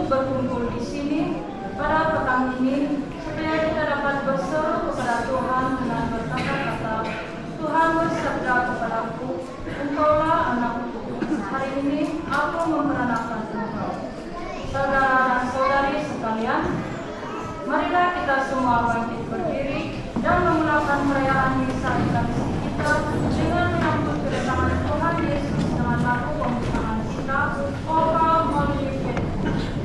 berkumpul di sini pada petang ini supaya kita dapat berseru kepada Tuhan dengan berkata-kata, Tuhan bersabda kepadaku, Engkaulah anakku, hari ini aku memperanakan engkau. Saudara dan saudari sekalian, marilah kita semua bangkit berdiri dan memulakan perayaan misa Ekaristi kita dengan menyambut kedatangan Tuhan Yesus dengan lagu pembukaan kita, O Come All Ye Faithful.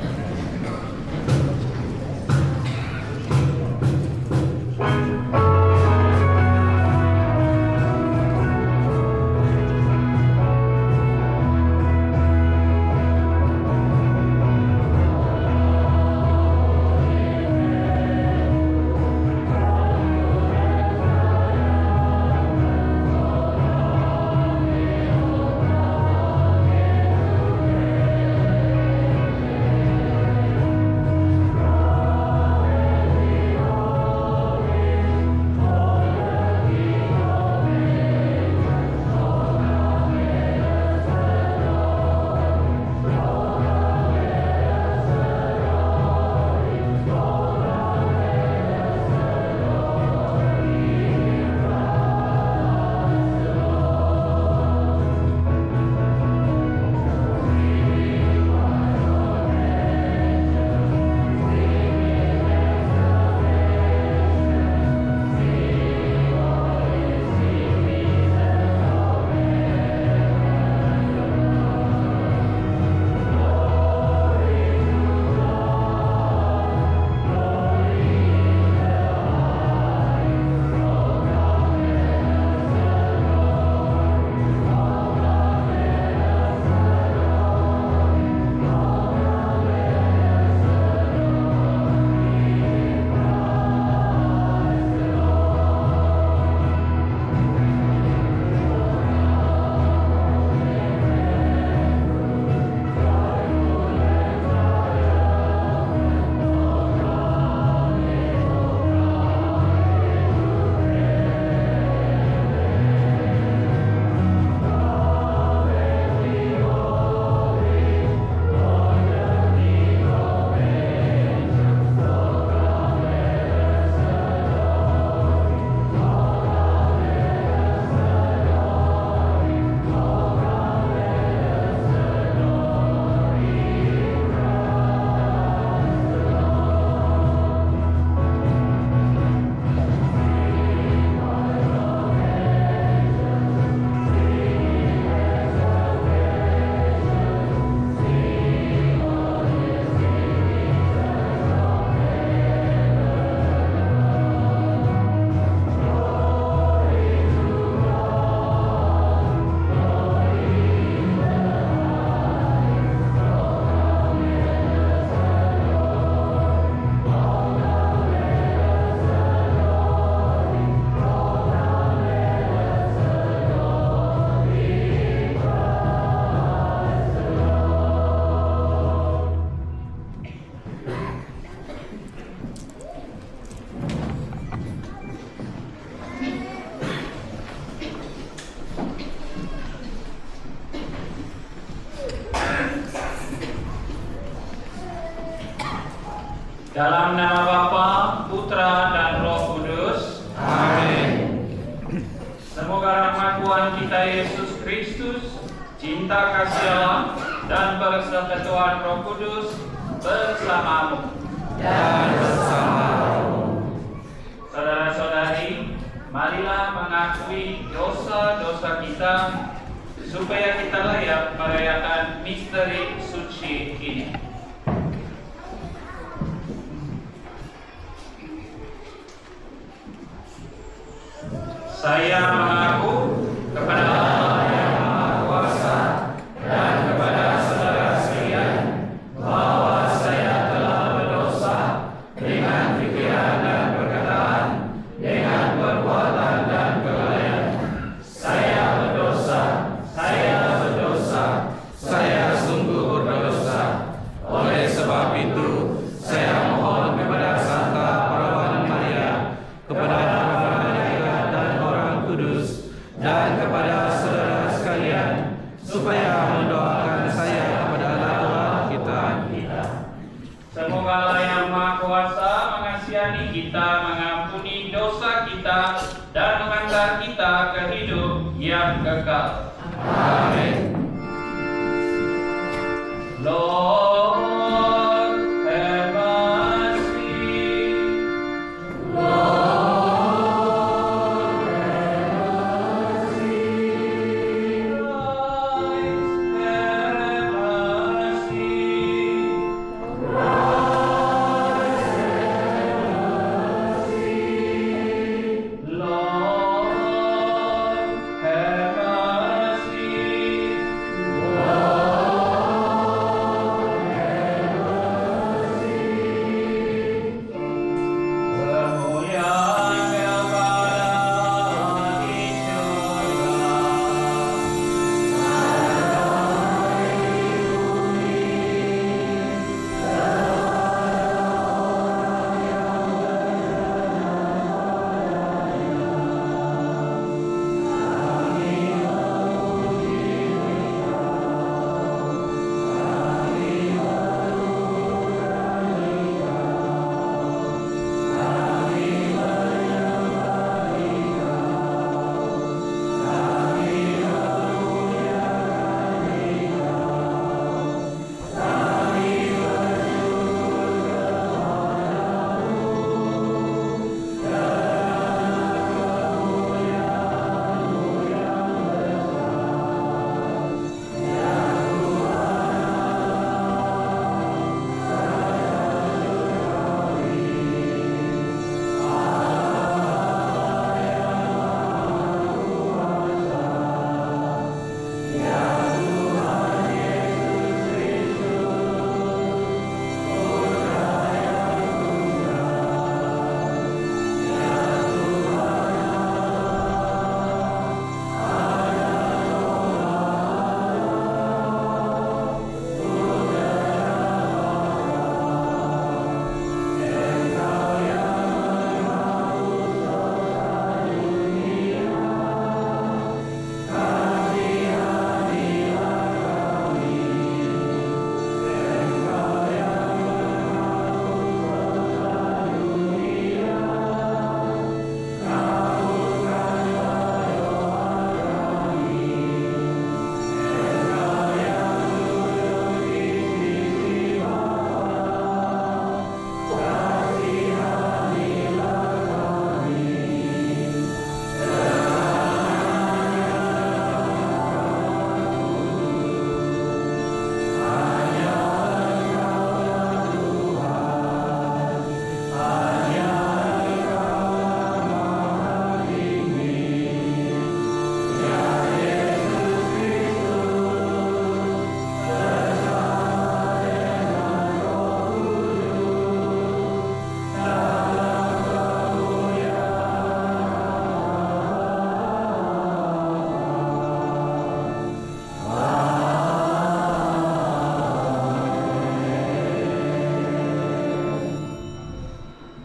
Dalam nama Bapa, Putra, dan Roh Kudus. Amin. Semoga rahmat Tuhan kita Yesus Kristus, cinta kasih Allah, dan persekutuan Roh Kudus bersamamu. Dan bersamamu. Saudara-saudari, marilah mengakui dosa-dosa kita supaya kita layak merayakan misteri suci ini. Saya mengaku kepada Allah yang Maha Kuasa dan kepada saudara sekalian bahwa saya telah berdosa dengan pikiran dan perkataan, dengan perbuatan dan kelalaian. Saya berdosa, saya sungguh berdosa. Oleh sebab itu, saya mohon kepada Santa Perawan Maria, kepada Kudus, melayani kita, mengampuni dosa kita, dan mengantar kita ke hidup yang kekal. Amin. Lord, have mercy.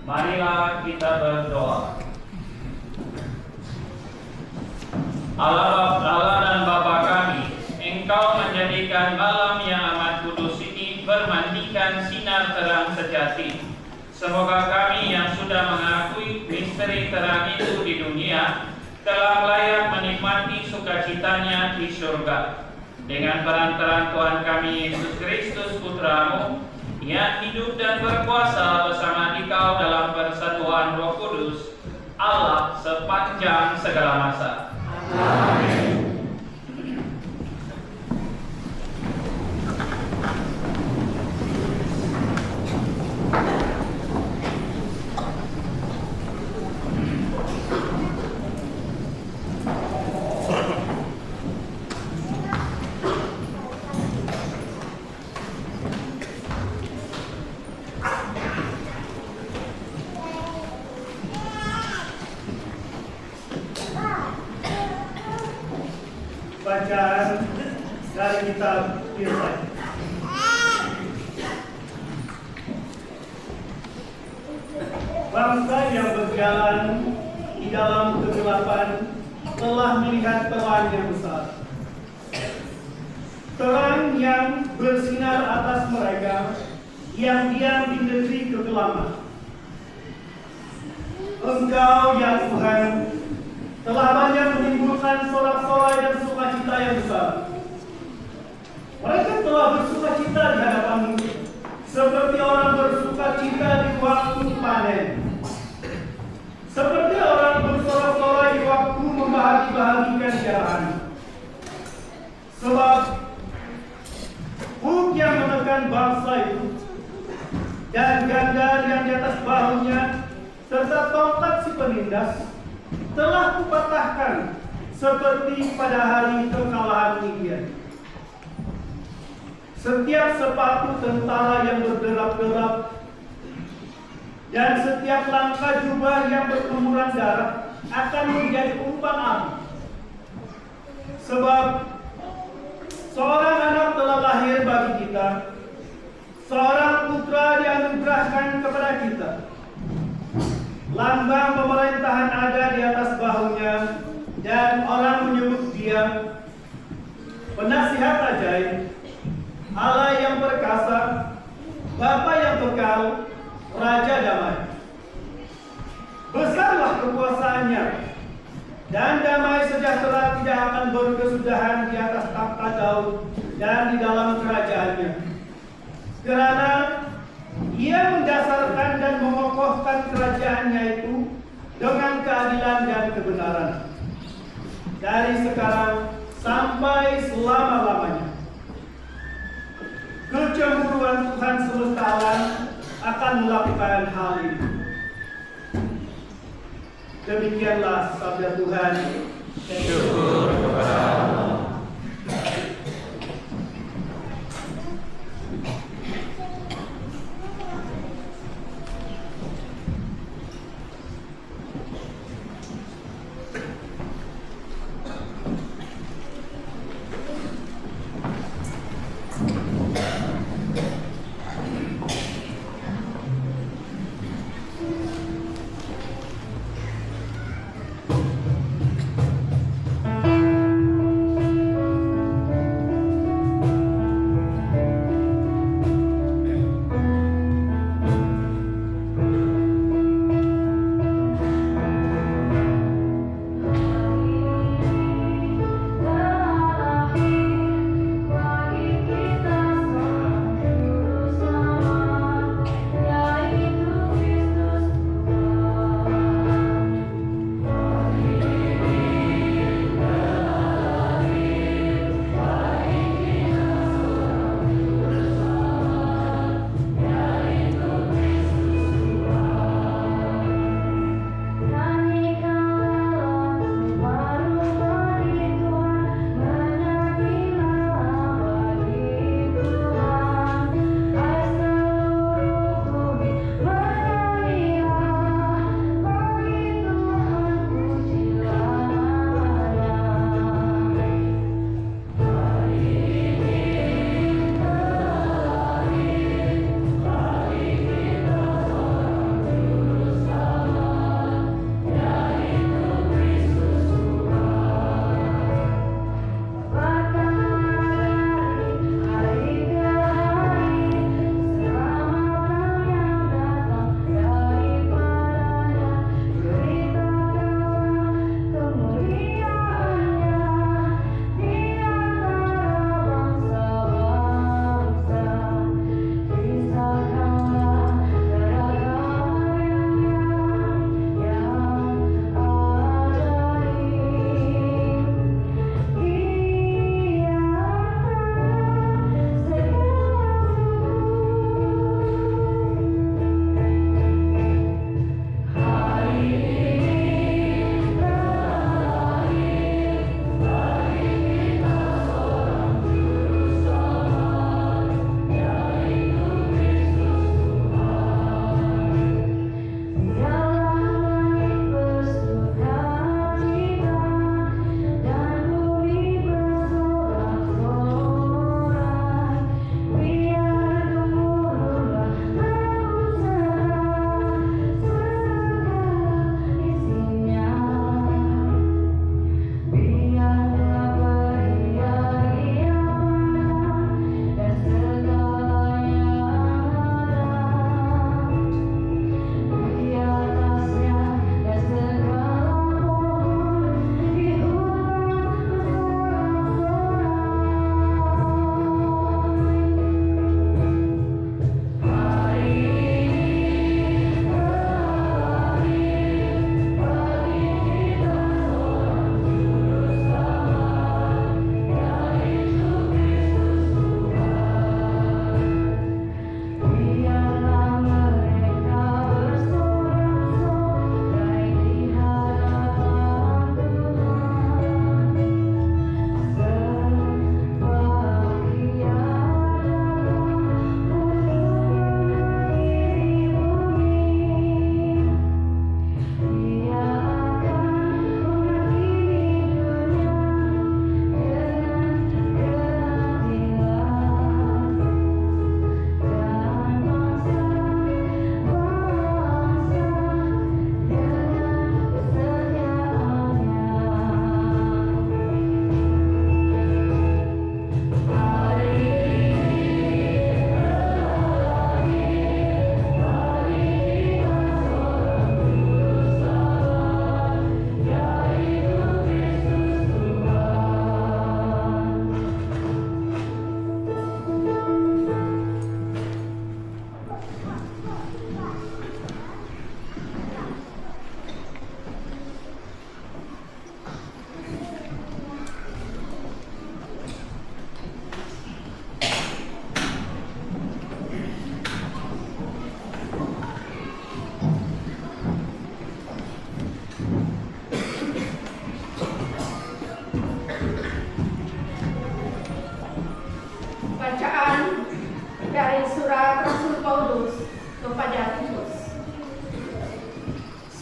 Marilah kita berdoa. Allah dan Bapa kami, Engkau menjadikan malam yang amat kudus ini bermandikan sinar terang sejati. Semoga kami yang sudah mengakui misteri terang itu di dunia telah layak menikmati sukacitanya di surga. Dengan perantaraan Tuhan kami Yesus Kristus Putra-Mu, yang hidup dan berkuasa bersama Dikau dalam persatuan Roh Kudus, Allah sepanjang segala masa. Amin. Bacaan dari kitab Yesaya. Bangsa yang berjalan di dalam kegelapan telah melihat terang yang besar. Terang yang bersinar atas mereka yang diam di negeri kegelapan. Engkau ya Tuhan telah banyak menimbulkan sorak-sorai dan sukacita yang besar. Mereka telah bersukacita di hadapan-Mu, seperti orang bersukacita di waktu panen, seperti orang bersorak-sorai di waktu membahagi-bahagikan jarahan. Sebab hook yang menekan bangsa itu dan gandar yang di atas bahunya serta tongkat si penindas telah kupatahkan seperti pada hari kekalahan Midian. Setiap sepatu tentara yang berderap-derap dan setiap langkah jubah yang berlumuran darah akan menjadi umpan api. Sebab seorang anak telah lahir bagi kita, seorang putra dianugerahkan kepada kita. Lambang pemerintahan ada di atas bahunya, dan orang menyebut dia Penasihat Ajaib, Allah yang perkasa, Bapa yang kekal, Raja Damai. Besarlah kekuasaannya, dan damai sejahtera tidak akan berkesudahan di atas takhta Daud dan di dalam kerajaannya. Kerana Ia mendasarkan dan mengokohkan kerajaannya itu dengan keadilan dan kebenaran dari sekarang sampai selama-lamanya. Kecemburuan Tuhan semesta alam akan melakukan hal ini. Demikianlah sabda Tuhan. Syukur kepada Allah.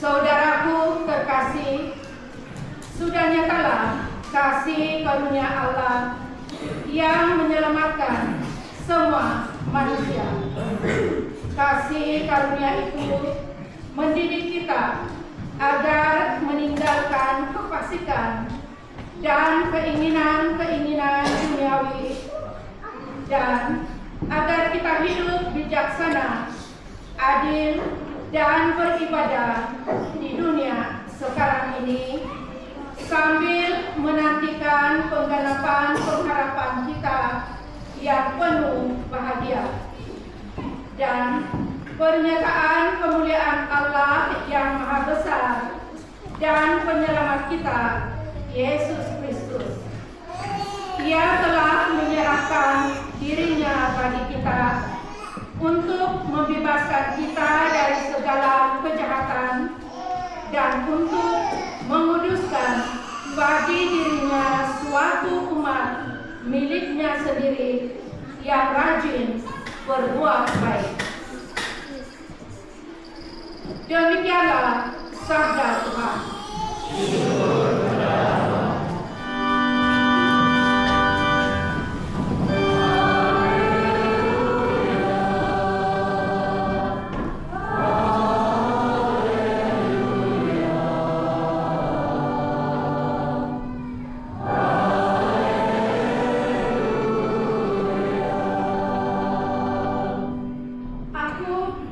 Saudaraku terkasih, sudah nyatalah kasih karunia Allah yang menyelamatkan semua manusia. Kasih karunia itu mendidik kita agar meninggalkan kefasikan dan keinginan-keinginan duniawi, dan agar kita hidup bijaksana, adil, dan beribadah di dunia sekarang ini, sambil menantikan pengganapan pengharapan kita yang penuh bahagia dan pernyataan kemuliaan Allah yang Maha Besar dan Penyelamat kita, Yesus Kristus. Ia telah menyerahkan dirinya bagi kita untuk membebaskan kita dari segala kejahatan dan untuk menguduskan bagi dirinya suatu umat miliknya sendiri yang rajin berbuat baik. Demikianlah sabda Tuhan.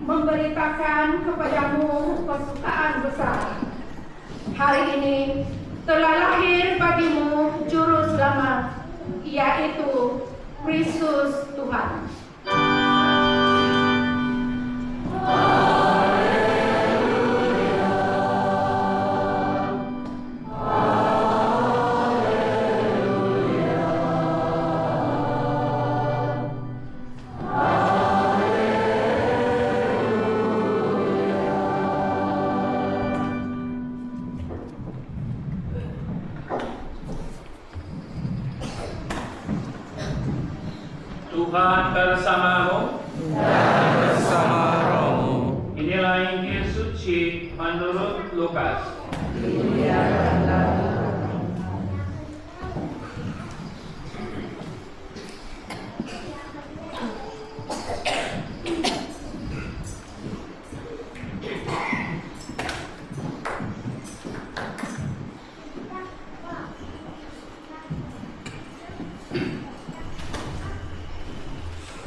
Memberitakan kepadamu kesukaan besar. Hari ini telah lahir bagimu Juru Selamat, yaitu Kristus Tuhan. Tuhan bersamamu dan bersama rohmu. Inilah Injil suci menurut Lukas.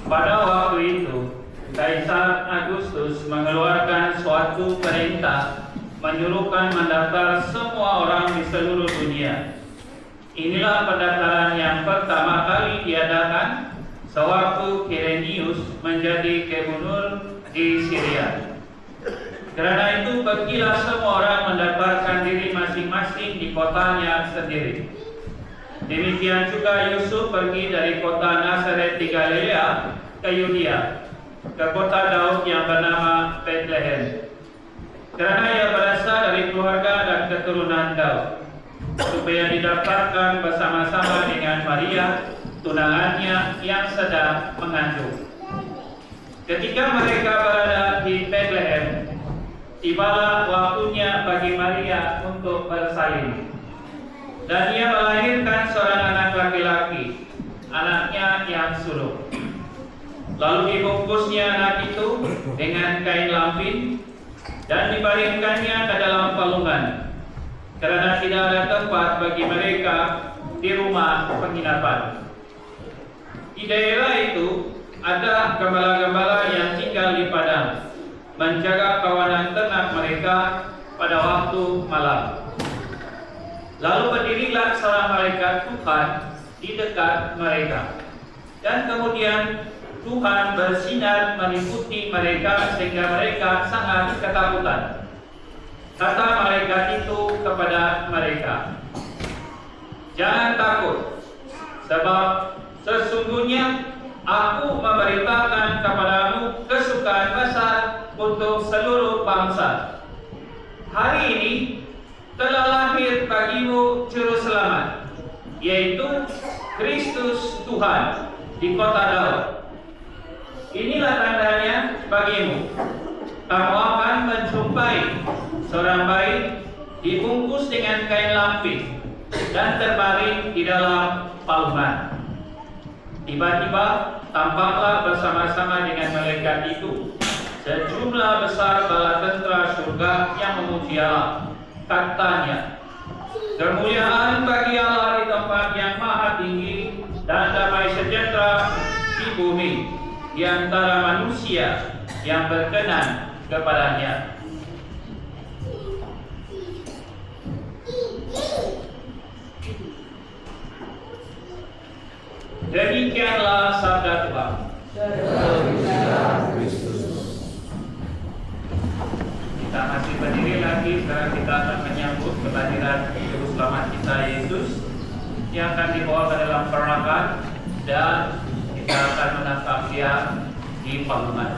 Pada waktu itu, Kaisar Agustus mengeluarkan suatu perintah menyuruhkan mendaftar semua orang di seluruh dunia. Inilah pendaftaran yang pertama kali diadakan sewaktu Kirenius menjadi gubernur di Syria. Karena itu, pergilah semua orang mendaftarkan diri masing-masing di kotanya sendiri. Demikian juga Yusuf pergi dari kota Nazaret di Galilea ke Yudea, ke kota Daud yang bernama Bethlehem, karena ia berasal dari keluarga dan keturunan Daud, supaya didaftarkan bersama-sama dengan Maria, tunangannya yang sedang mengandung. Ketika mereka berada di Bethlehem, tibalah waktunya bagi Maria untuk bersalin. Dan ia melahirkan seorang anak laki-laki, anaknya yang sulung. Lalu dibungkusnya anak itu dengan kain lampin dan dibaringkannya ke dalam palungan, karena tidak ada tempat bagi mereka di rumah penginapan. Di daerah itu ada gembala-gembala yang tinggal di padang, menjaga kawanan ternak mereka pada waktu malam. Lalu berdirilah seorang malaikat Tuhan di dekat mereka, dan kemudian Tuhan bersinar meliputi mereka sehingga mereka sangat ketakutan. Kata malaikat itu kepada mereka, "Jangan takut, sebab sesungguhnya Aku memberitakan kepadamu kesukaan besar untuk seluruh bangsa. Hari ini telah lahir bagimu Juru Selamat, yaitu Kristus Tuhan di kota Daud. Inilah tandanya bagimu. Kamu akan menjumpai seorang bayi dibungkus dengan kain lapis dan terbaring di dalam palungan. Tiba-tiba tampaklah bersama-sama dengan malaikat itu sejumlah besar bala tentera surga yang memuji Allah. Katanya, kemuliaan bagi Allah di tempat yang maha tinggi dan damai sejahtera di bumi di antara manusia yang berkenan kepadanya. Demikianlah sabda Tuhan. Kita masih berdiri lagi. Sekarang kita akan menyambut kehadiran Juru Selamat kita Yesus yang akan dibawa ke dalam perangan dan kita akan menatap dia di palungan.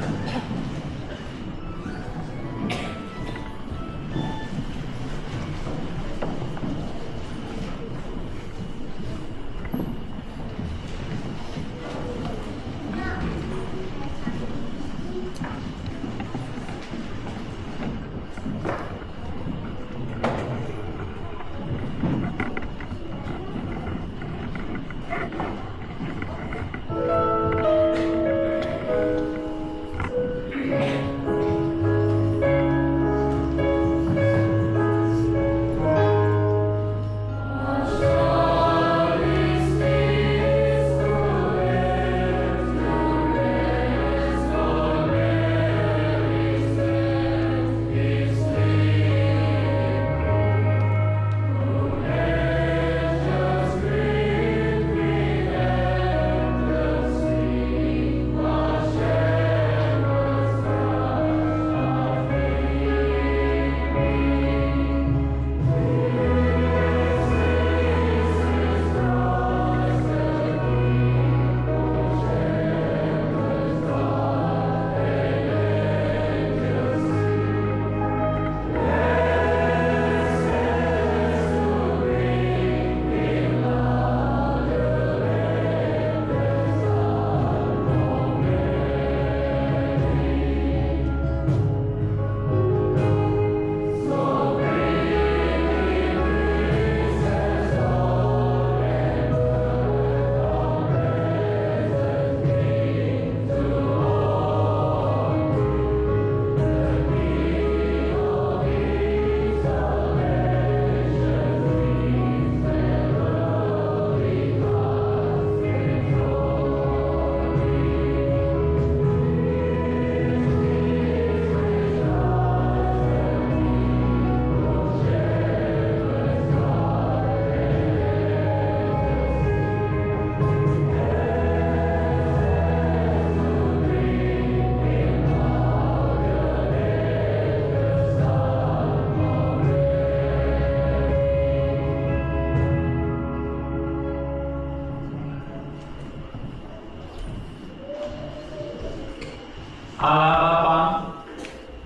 Allah Bapa,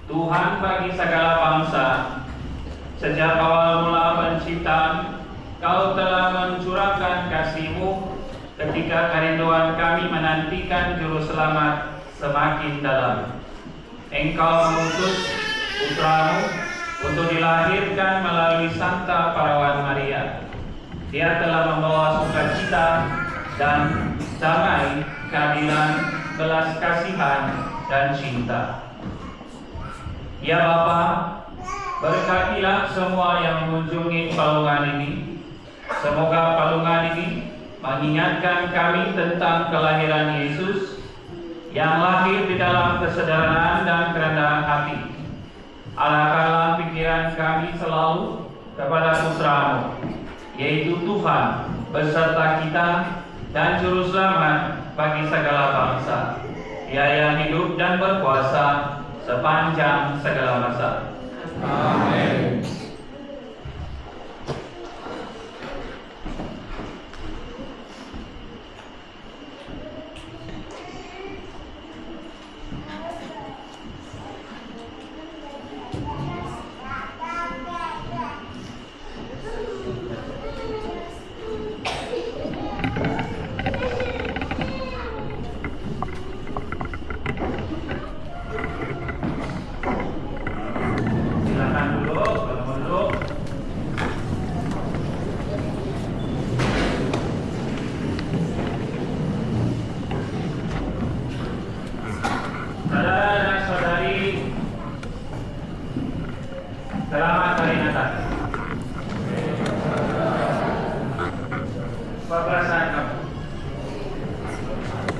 Tuhan bagi segala bangsa, sejak awal mula penciptaan, Kau telah mencurahkan kasih-Mu ketika kerinduan kami menantikan Juru Selamat semakin dalam. Engkau mengutus Putra-Mu untuk dilahirkan melalui Santa Perawan Maria. Dia telah membawa sukacita dan damai, keadilan, belas kasihan, dan cinta. Ya Bapa, berkatilah semua yang mengunjungi palungan ini. Semoga palungan ini mengingatkan kami tentang kelahiran Yesus yang lahir di dalam kesederhanaan dan kerendahan hati. Arahkanlah pikiran kami selalu kepada Putra-Mu, yaitu Tuhan beserta kita dan Juru Selamat bagi segala bangsa. Dia yang hidup dan berkuasa sepanjang segala masa. Amin. selamat hari Natal. Apa perasaan kamu?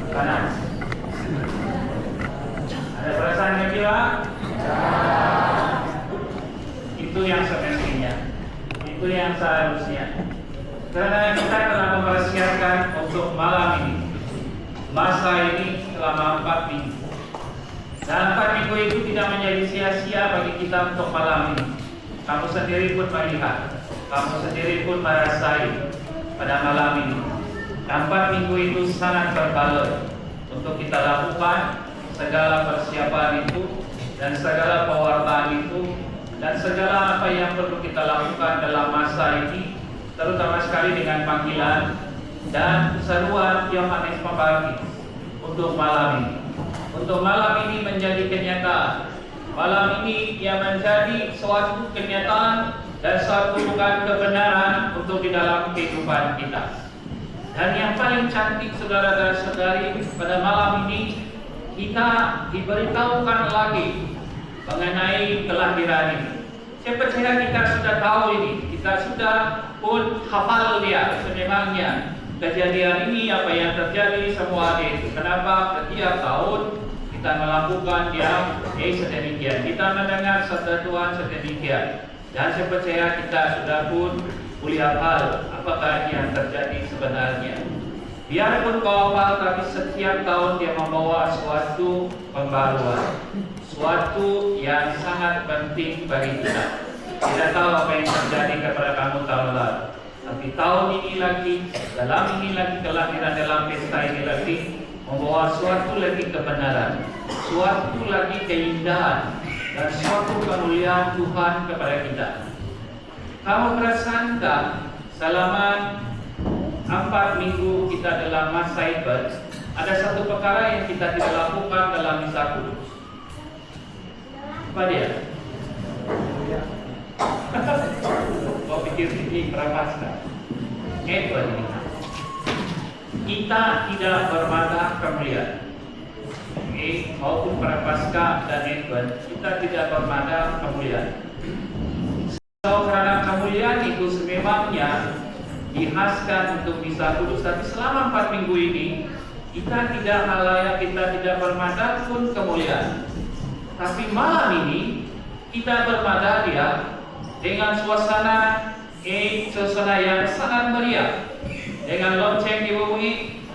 Panas? Ada perasaan gembira? Itu yang semestinya, itu yang seharusnya. Karena kita telah mempersiapkan untuk malam ini, masa ini selama 4 minggu. Dan 4 minggu itu tidak menjadi sia-sia bagi kita untuk malam ini. Kamu sendiri pun melihat, kamu sendiri pun merasai pada malam ini. 4 minggu itu sangat berbaloi untuk kita lakukan segala persiapan itu dan segala pewartaan itu dan segala apa yang perlu kita lakukan dalam masa ini, terutama sekali dengan panggilan dan seruan Yohanes Pembaptis untuk malam ini. Untuk malam ini menjadi kenyataan. Malam ini yang menjadi suatu kenyataan dan suatu bukan kebenaran untuk di dalam kehidupan kita. Dan yang paling cantik saudara dan saudari, pada malam ini kita diberitahukan lagi mengenai kelahiran ini. Saya percaya kita sudah tahu ini, kita sudah pun hafal dia sememangnya. Kejadian ini apa yang terjadi semua itu. Kenapa setiap tahun kita melakukan yang sedemikian, kita mendengar sabda Tuhan sedemikian, dan saya percaya kita sudah pun kuliah hal apakah yang terjadi sebenarnya. Biarpun kau hafal, tapi setiap tahun dia membawa suatu pembaruan, suatu yang sangat penting bagi kita. Tidak tahu apa yang terjadi kepada kamu tahun lalu, tapi tahun ini lagi, dalam ini lagi, kelahiran dalam pesta ini lagi membawa suatu lagi kebenaran, suatu lagi keindahan, dan suatu kemuliaan Tuhan kepada kita. Kamu perasan tak selama 4 minggu kita dalam masa ibadah, ada satu perkara yang kita tidak lakukan dalam misa kudus. Apa dia? Kau pikir ini Prapaskah? Edward ini. Kita tidak bermata kemuliaan. Maupun Prapaskah dan Edward, kita tidak bermata kemuliaan. Karena kemuliaan itu sememangnya dihaskan untuk misa kudus, tapi selama 4 minggu ini kita tidak halayak, kita tidak bermata pun kemuliaan. Tapi malam ini kita bermata dia dengan suasana yang sangat meriah, dengan lonceng di bumi.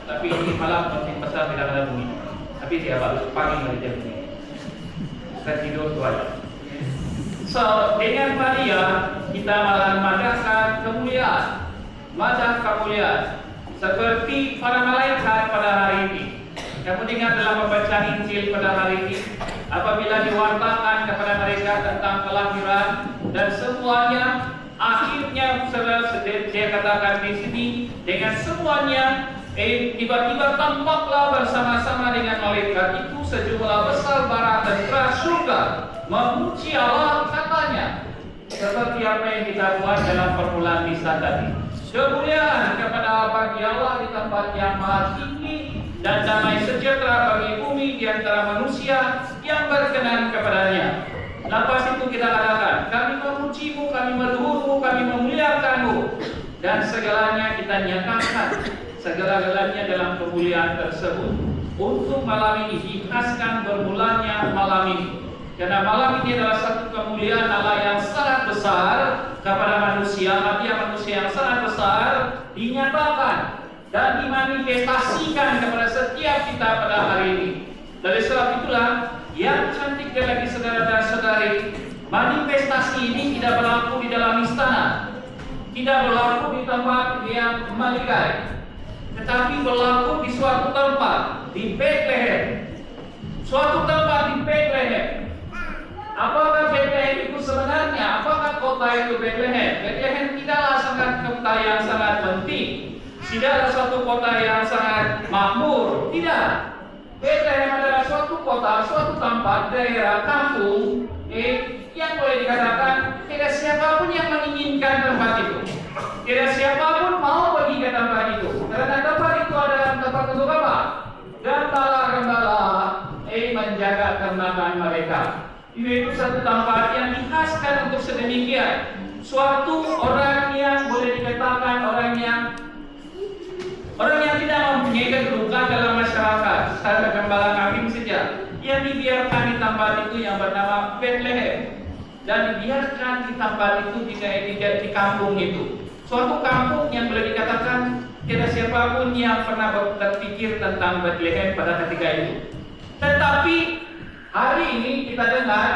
Tapi ini malam lonceng besar tidak ada bumi. Tapi siapa pagi meriah bumi. Kita tidur tu aja. So dengan meriah kita malah mengadakan kemuliaan, madah kemuliaan seperti para malaikat pada hari ini. Kamu dengar dalam pembacaan Injil pada hari ini, apabila diwartakan kepada mereka tentang kelahiran dan semuanya, akhirnya dia katakan di sini dengan semuanya, tiba-tiba tampaklah bersama-sama dengan malaikat itu sejumlah besar bara dan keras surga memuji Allah, katanya seperti apa yang kita buat dalam permulaan misa tadi. Kemuliaan kepada bagi Allah di tempat yang maha tinggi, dan damai sejahtera bagi bumi di antara manusia yang berkenan kepadanya. Lepas itu kita katakan, kami memujimu, kami meluhurmu, kami memuliakanmu, dan segalanya kita nyatakan segala-galanya dalam kemuliaan tersebut. Untuk malam ini dihaskan bermulanya malam ini, karena malam ini adalah satu kemuliaan Allah yang sangat besar kepada manusia, hadiah manusia yang sangat besar dinyatakan dan dimanifestasikan kepada setiap kita pada hari ini. Dari sebab itulah yang cantik lagi saudara dan saudari, manifestasi ini tidak berlaku di dalam istana, tidak berlaku di tempat yang melikai, tetapi berlaku di suatu tempat, di Bethlehem. Suatu tempat di Bethlehem. Apakah Bethlehem itu sebenarnya? Apakah kota itu Bethlehem? Bethlehem tidaklah sangat kota yang sangat penting, tidaklah suatu kota yang sangat makmur. Tidak. Bethlehem adalah suatu kota, suatu tempat, daerah, kampung yang boleh dikatakan tidak siapapun yang menginginkan tempat itu. Tidak siapapun mau pergi ke tempat itu. Karena tempat itu adalah tempat untuk apa? Gembala-gembala menjaga ternakan mereka. Yaitu satu tempat yang dikhaskan untuk sedemikian. Suatu orang yang boleh dikatakan orang yang tidak mempunyai kedudukan dalam masyarakat, secara gembala kambing saja, yang dibiarkan di tempat itu yang bernama Bethlehem, dan dibiarkan di tempat itu di kampung itu. Suatu kampung yang boleh dikatakan tidak siapapun yang pernah berpikir tentang Bethlehem pada ketika itu. Tetapi hari ini kita dengar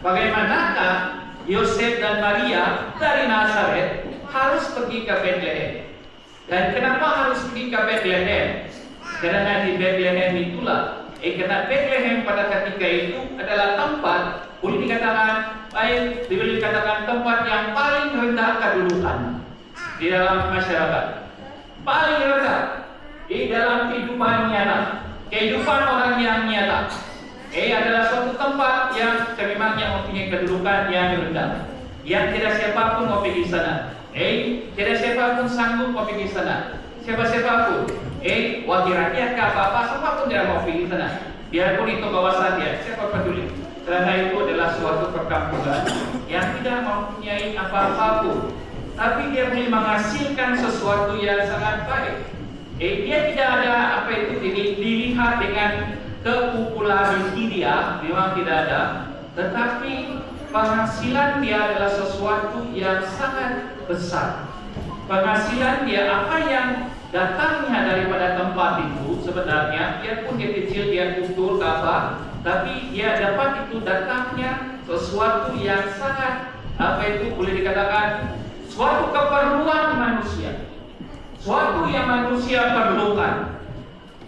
bagaimanakah Yosef dan Maria dari Nazaret harus pergi ke Bethlehem. Dan kenapa harus pergi ke Bethlehem? Karena di Bethlehem itulah, karena Bethlehem pada ketika itu adalah tempat, boleh dikatakan tempat yang paling rendah kedudukan di dalam masyarakat, paling rendah di dalam kehidupan nyata, kehidupan orang yang nyata. Adalah suatu tempat yang memang mempunyai kedudukan yang rendah, yang tidak siapapun mau pergi sana. Tidak siapapun sanggup mau pergi sana. Siapa-siapapun, wakil rakyat ke apa-apa, siapapun tidak mau pergi sana. Biarpun itu kawasan dia, siapa peduli. Karena itu adalah suatu perkampungan yang tidak mempunyai apa-apapun, tapi dia boleh menghasilkan sesuatu yang sangat baik. Dia tidak ada apa itu dilihat dengan kepopulariti dia, memang tidak ada, tetapi penghasilan dia adalah sesuatu yang sangat besar. Penghasilan dia, apa yang datangnya daripada tempat itu sebenarnya, biarpun dia kecil, dia kultur ke apa, tapi dia dapat itu datangnya sesuatu yang sangat apa itu boleh dikatakan suatu keperluan manusia, suatu yang manusia perlukan,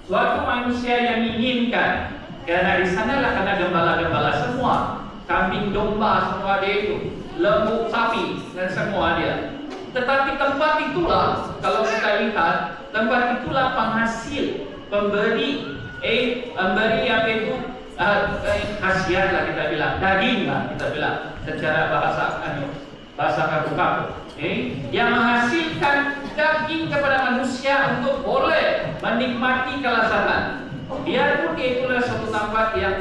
suatu manusia yang inginkan. Karena di sanalah karena gembala-gembala semua, kambing domba semua dia itu, lembu sapi dan semua dia. Tetapi tempat itulah, kalau kita lihat, tempat itulah penghasil, pemberi apa itu khasiat lah kita bilang, daging lah kita bilang secara bahasa kampung-kampung. Yang menghasilkan daging kepada manusia untuk boleh menikmati kelezatan. Biarpun dia itulah suatu tempat yang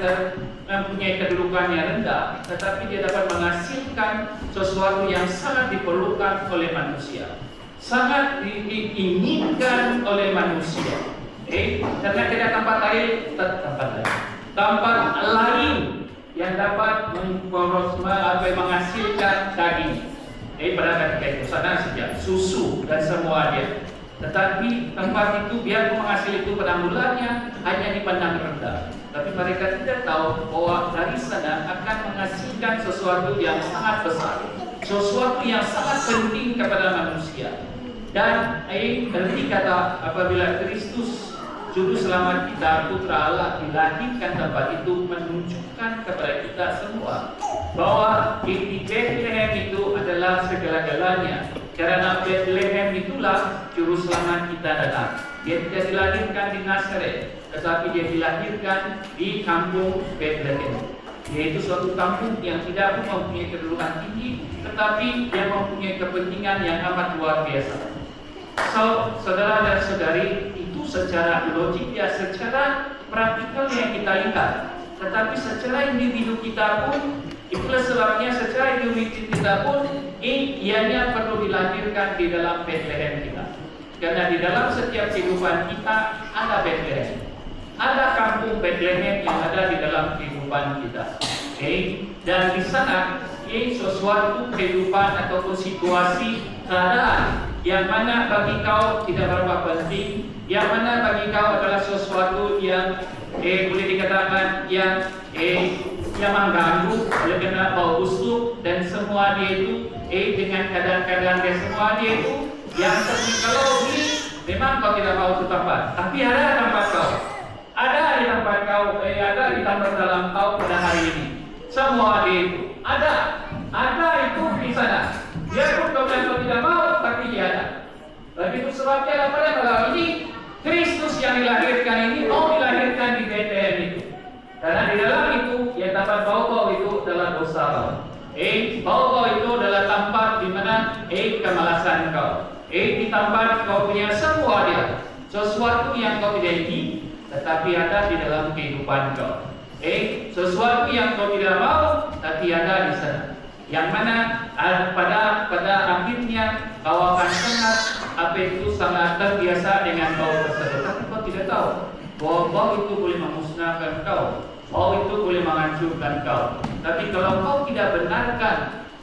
mempunyai kedudukan yang rendah, tetapi dia dapat menghasilkan sesuatu yang sangat diperlukan oleh manusia, sangat diinginkan oleh manusia. Karena tidak tempat lain yang dapat menghasilkan daging. Pada ketika itu sana saja susu dan semua dia. Tetapi tempat itu biar menghasil itu pada mulanya hanya dipandang rendah, tapi mereka tidak tahu bahwa dari sana akan menghasilkan sesuatu yang sangat besar, sesuatu yang sangat penting kepada manusia. Dan berarti kata apabila Kristus Juru Selamat kita, Putra Allah, dilahirkan tempat itu menunjukkan kepada kita semua bahwa di Bethlehem itu adalah segala-galanya. Karena Bethlehem itulah Juru Selamat kita datang. Dia tidak dilahirkan di Nazaret, tetapi dia dilahirkan di kampung Bethlehem. Yaitu suatu kampung yang tidak mempunyai kedudukan tinggi, tetapi yang mempunyai kepentingan yang amat luar biasa. Saudara dan saudari, itu secara logik secara praktikal yang kita lihat. Tetapi secara individu kita pun, itulah sebabnya secara individu kita pun, ianya perlu dilahirkan di dalam Bethlehem kita. Karena di dalam setiap kehidupan kita ada Bethlehem, ada kampung Bethlehem yang ada di dalam kehidupan kita. Dan di sana sesuatu kehidupan ataupun situasi keadaan yang mana bagi kau tidak berapa penting, yang mana bagi kau adalah sesuatu yang boleh dikatakan yang mengganggu oleh karena bau busuk dan semua dia itu dengan keadaan-keadaan dia semua dia itu yang seperti kalau ini memang kau tidak mau ke tempat, tapi ada tempat kau, ada di tempat kau, ada di tempat dalam kau pada hari ini. Semua dia itu ada itu di sana. Biarpun kau bilang kau tidak mau, tapi dia ada. Begitu sebabnya pada malam ini Kristus yang dilahirkan ini mau dilahirkan di Bethlehem itu. Karena di dalam itu yang dapat bau-bau itu adalah dosa kau. Bau-bau itu adalah tempat di mana kemalasan kau. Di tempat kau punya semua dia. Sesuatu yang kau tidak ingin, tetapi ada di dalam kehidupan kau. sesuatu yang kau tidak mau, tapi ada di sana. Yang mana pada akhirnya kau akan sangat terbiasa dengan bau tersebut. Tapi kau tidak tahu bahwa bau itu boleh memusnahkan kau, bau itu boleh menghancurkan kau. Tapi kalau kau tidak benarkan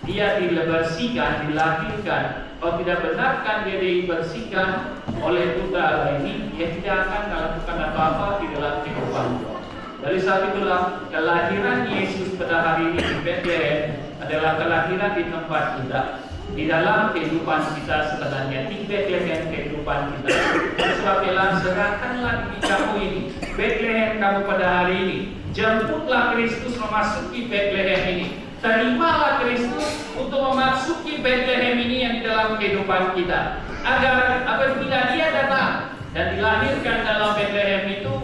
dia dibersihkan, dilahirkan, kau tidak benarkan dia dibersihkan oleh Putra Allah ini, dia tidak akan melakukan apa-apa di dalam kehidupan kau. Dari saat itulah kelahiran Yesus pada hari ini di Bethlehem adalah kelahiran di tempat kita, di dalam kehidupan kita sebenarnya, di Bethlehem kehidupan kita. Sebab itulah serahkanlah diri kamu ini, Bethlehem kamu pada hari ini, jemputlah Kristus memasuki Bethlehem ini. Terimalah Kristus untuk memasuki Bethlehem ini yang di dalam kehidupan kita, agar apabila dia datang dan dilahirkan dalam Bethlehem itu,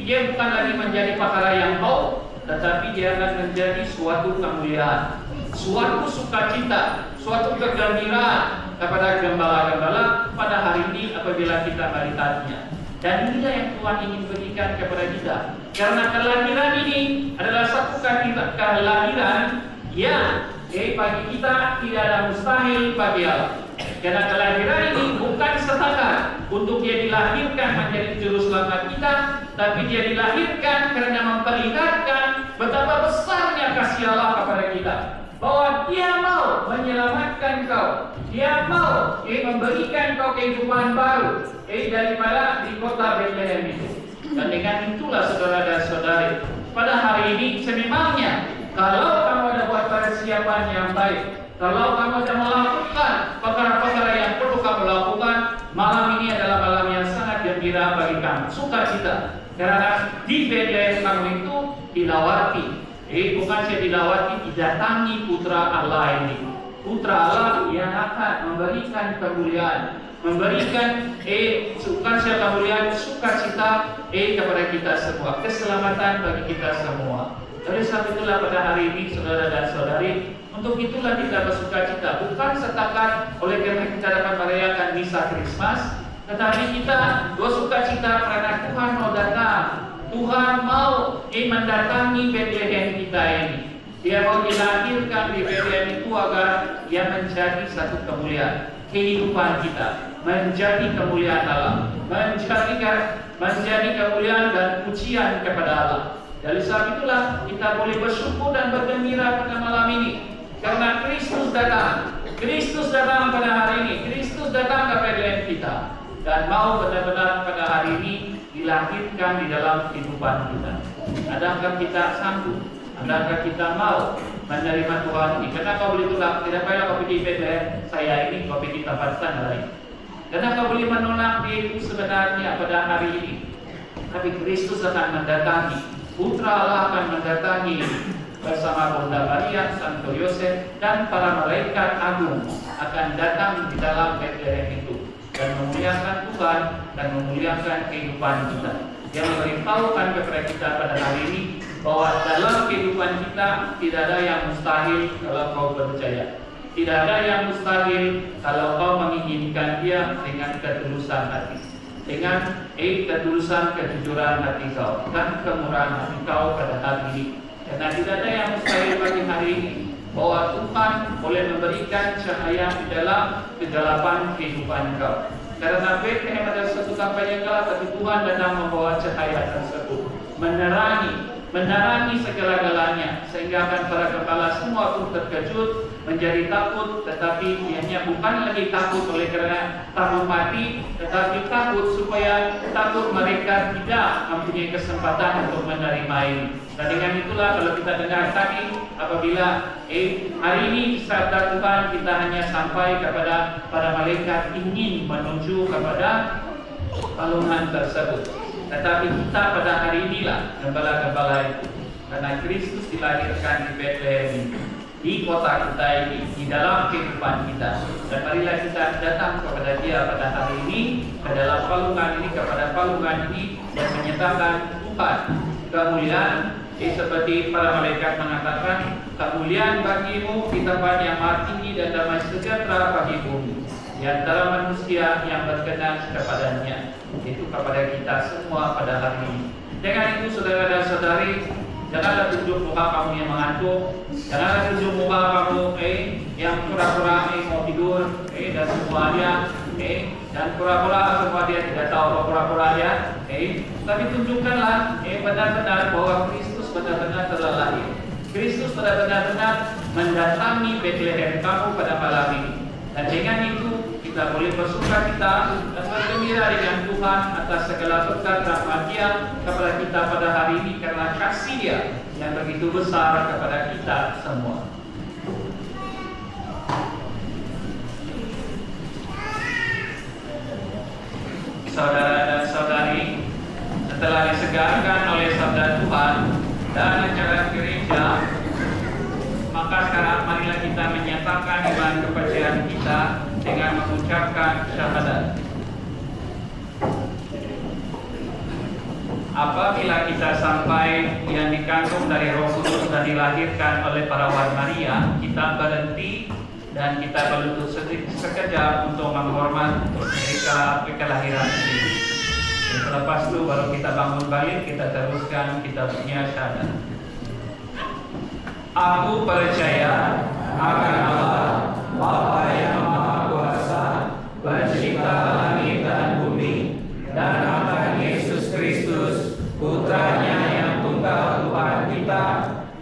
dia bukan lagi menjadi perkara yang bau, tetapi dia akan menjadi suatu kemuliaan, suatu sukacita, suatu kegembiraan kepada gembala-gembala pada hari ini apabila kita melihatnya. Dan inilah yang Tuhan ingin berikan kepada kita. Karena kelahiran ini adalah satu kelahiran yang bagi kita tidak ada mustahil bagi Allah. Karena kelahiran ini bukan setakat untuk dia dilahirkan menjadi juru selamat kita, tapi dia dilahirkan karena memperlihatkan betapa besarnya kasih Allah kepada kita. Bahwa dia mau menyelamatkan kau, dia mau memberikan kau kehidupan baru daripada di kota Bethlehem itu. Dan dengan itulah saudara dan saudari, pada hari ini sememangnya kalau kamu ada buat persiapan yang baik, kalau kamu sudah melakukan perkara-perkara yang perlu kamu lakukan, malam ini adalah malam yang sangat gembira bagi kamu, sukacita. Karena di Bethlehem kamu itu dilawati. Bukan saya dilawati, didatangi Putra Allah ini. Putra Allah yang akan memberikan kemuliaan, memberikan kemuliaan, sukacita kepada kita semua, keselamatan bagi kita semua. Dari saat itulah pada hari ini saudara dan saudari, untuk itulah kita bersukacita, bukan setakat oleh karena kita dapat merayakan misa Krismas, tetapi kita bersukacita karena Tuhan mau datang. Tuhan mau mendatangi Bethlehem kita ini. Dia mau dilahirkan di Bethlehem itu agar dia menjadi satu kemuliaan kehidupan kita, menjadi kemuliaan Allah, menjadi kemuliaan dan pujian kepada Allah. Dari saat itulah kita boleh bersyukur dan bergembira pada malam ini, karena Kristus datang. Kristus datang pada hari ini. Kristus datang ke Bethlehem kita dan mau benar-benar pada hari ini dilahirkan di dalam kehidupan kita. Adakah kita sanggup? Adakah kita mau menerima Tuhan ini? Karena kau boleh tolak, tidak payah kau pergi Bethlehem, saya ini kau pergi tempat sana lain. Karena kau boleh menolak dia itu sebenarnya pada hari ini. Tapi Kristus akan mendatangi, Putra Allah akan mendatangi bersama Bunda Maria, Santo Yosef, dan para malaikat agung akan datang di dalam Bethlehem itu dan memuliakan Tuhan dan memuliakan kehidupan kita. Yang memberitahukan kepada kita pada hari ini bahwa dalam kehidupan kita tidak ada yang mustahil kalau kau percaya. Tidak ada yang mustahil kalau kau menginginkan Dia dengan ketulusan hati, dengan ketulusan kejujuran hati kau dan kemurahan hati kau pada hari ini. Karena tidak ada yang mustahil bagi hari ini bahwa Tuhan boleh memberikan cahaya di dalam kegelapan kehidupan kau. Karena Bethlehem adalah suatu tempat yang gelap, tapi Tuhan datang membawa cahaya tersebut, menerangi segala-galanya, sehingga akan para gembala semua pun terkejut, menjadi takut, tetapi ianya bukan lagi takut oleh karena takut mati, tetapi takut mereka tidak mempunyai kesempatan untuk menerima ini. Dan dengan itulah kalau kita dengar tadi, apabila hari ini sabda Tuhan kita hanya sampai kepada para malaikat ingin menuju kepada palungan tersebut, tetapi kita pada hari inilah gembala-gembala itu, karena Kristus dilahirkan di Bethlehem ini, di kota kita ini, di dalam kehidupan kita. Dan marilah kita datang kepada Dia pada hari ini, ke dalam palungan ini, kepada palungan ini, dan menyatakan Tuhan kemuliaan. Seperti para malaikat mengatakan, kemuliaan bagimu di tempat yang maha tinggi dan damai sejahtera bagi bumi, di antara manusia yang berkenan kepadanya, itu kepada kita semua pada hari ini. Dengan itu saudara dan saudari, Janganlah tunjuk muka kamu yang mengantuk. Janganlah tunjuk muka kamu yang pura-pura mau tidur dan semua dia dan pura-pura semua dia tidak tahu apa pura-pura dia tapi tunjukkanlah benar-benar bahwa Kristus benar-benar telah lahir. Kristus benar-benar mendatangi Bethlehem kamu pada malam ini. Dan dengan itu kita boleh bersuka cita dan bergembira dengan Tuhan atas segala berkat rahmat Dia kepada kita pada hari ini karena kasih Dia yang begitu besar kepada kita semua. Saudara dan saudari, setelah disegarkan oleh sabda Tuhan dan ajaran gereja, maka sekarang marilah kita menyatakan iman kepercayaan kita dengan mengucapkan syahadat. Apabila kita sampai yang dikandung dari Roh Kudus dan dilahirkan oleh perawan Maria, kita berhenti dan kita berlutut sekejap untuk menghormat mereka kelahiran ini. Selepas itu baru kita bangun balik, kita teruskan, kita punya syahadat. Aku percaya akan Allah, Bapa yang Maha Kuasa, pencipta langit dan bumi, dan akan Yesus Kristus, Putranya yang tunggal Tuhan kita,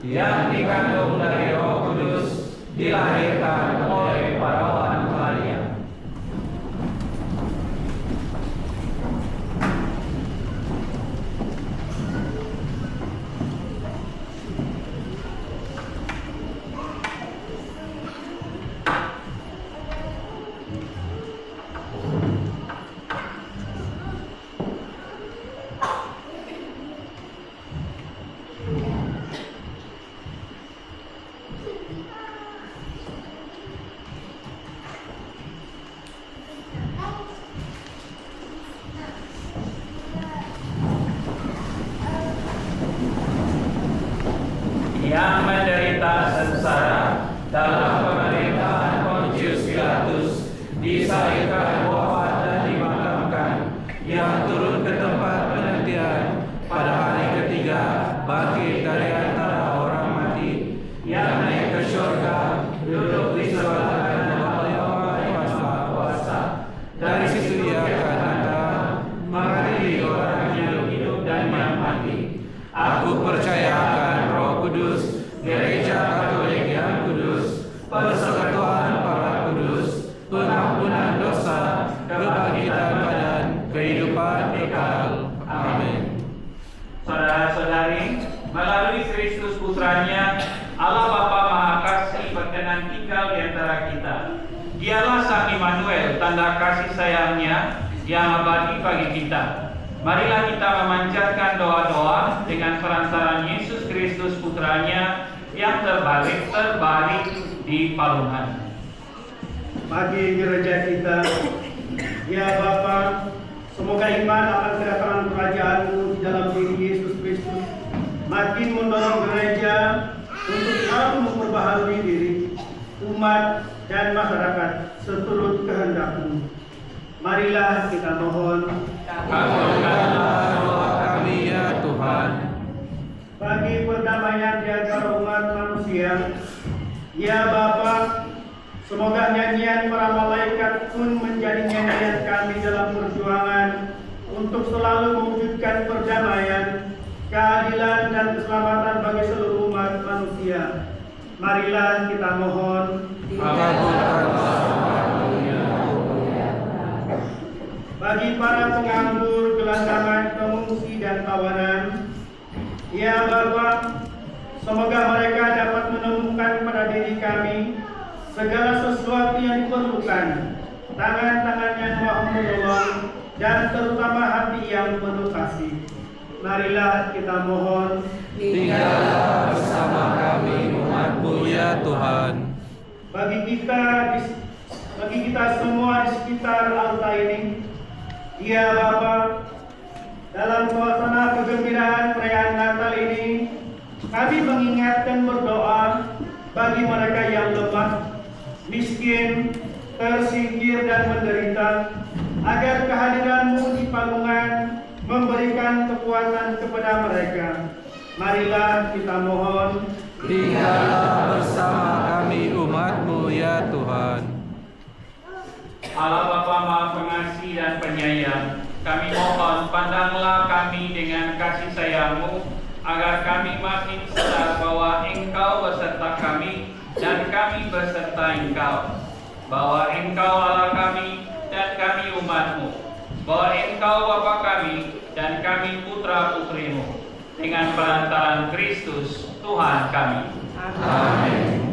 yang dikandung dari Roh Kudus, dilahirkan oleh perawan Maria. Yang menderita sengsara dalam pemerintahan Pontius Pilatus, disalibkan, wafat dan dimakamkan, yang turun ke tempat penantian, pada hari ketiga bangkit dari antara orang mati, yang naik ke surga, duduk di sebelah kanan Allah yang Maha Kuasa. Dari situ Ia akan datang mengadili orang yang hidup dan yang mati. Aku percaya akan Roh Kudus, Gereja Katolik yang kudus, persekutuan para kudus, pengampunan dosa, kebangkitan badan, kehidupan kekal. Amin. Saudara-saudari, melalui Kristus Putranya, Allah Bapa Maha Kasih berkenan tinggal di antara kita. Dialah Sang Immanuel, tanda kasih sayangnya yang abadi bagi kita. Marilah kita memanjatkan doa-doa dengan perantaraan Yesus Kristus Putranya yang terbaring di palungan. Bagi gereja kita, ya Bapa, semoga iman akan kedatangan kerajaan-Mu di dalam diri Yesus Kristus makin mendorong gereja untuk selalu memperbaharui diri, umat dan masyarakat seturut kehendak-Mu. Marilah kita mohon. Kabulkanlah doa kami ya Tuhan. Bagi perdamaian di antara umat manusia, ya Bapa, semoga nyanyian para malaikat pun menjadi nyanyian kami dalam perjuangan untuk selalu mewujudkan perdamaian, keadilan dan keselamatan bagi seluruh umat manusia. Marilah kita mohon. Bagi para penganggur, gelandangan, pengungsi dan tawanan, ya Bapa, semoga mereka dapat menemukan pada diri kami segala sesuatu yang diperlukan, tangan-tangan yang mau menolong, dan terutama hati yang penuh kasih. Marilah kita mohon. Tinggallah bersama kami umat-Mu ya Tuhan. Bagi kita semua di sekitar altar ini, ya Bapa, dalam suasana kegembiraan perayaan Natal ini, kami mengingat dan berdoa bagi mereka yang lemah, miskin, tersingkir dan menderita, agar kehadiran-Mu di palungan memberikan kekuatan kepada mereka. Marilah kita mohon. Tinggallah bersama kami umat-Mu ya Tuhan. Allah Bapa Maha Pengasih dan Penyayang, kami mohon pandanglah kami dengan kasih sayang-Mu, agar kami makin sadar bahwa Engkau beserta kami dan kami beserta Engkau, bahwa Engkau Allah kami dan kami umat-Mu, bahwa Engkau Bapa kami dan kami putra-putri-Mu, dengan perantaraan Kristus Tuhan kami. Amin.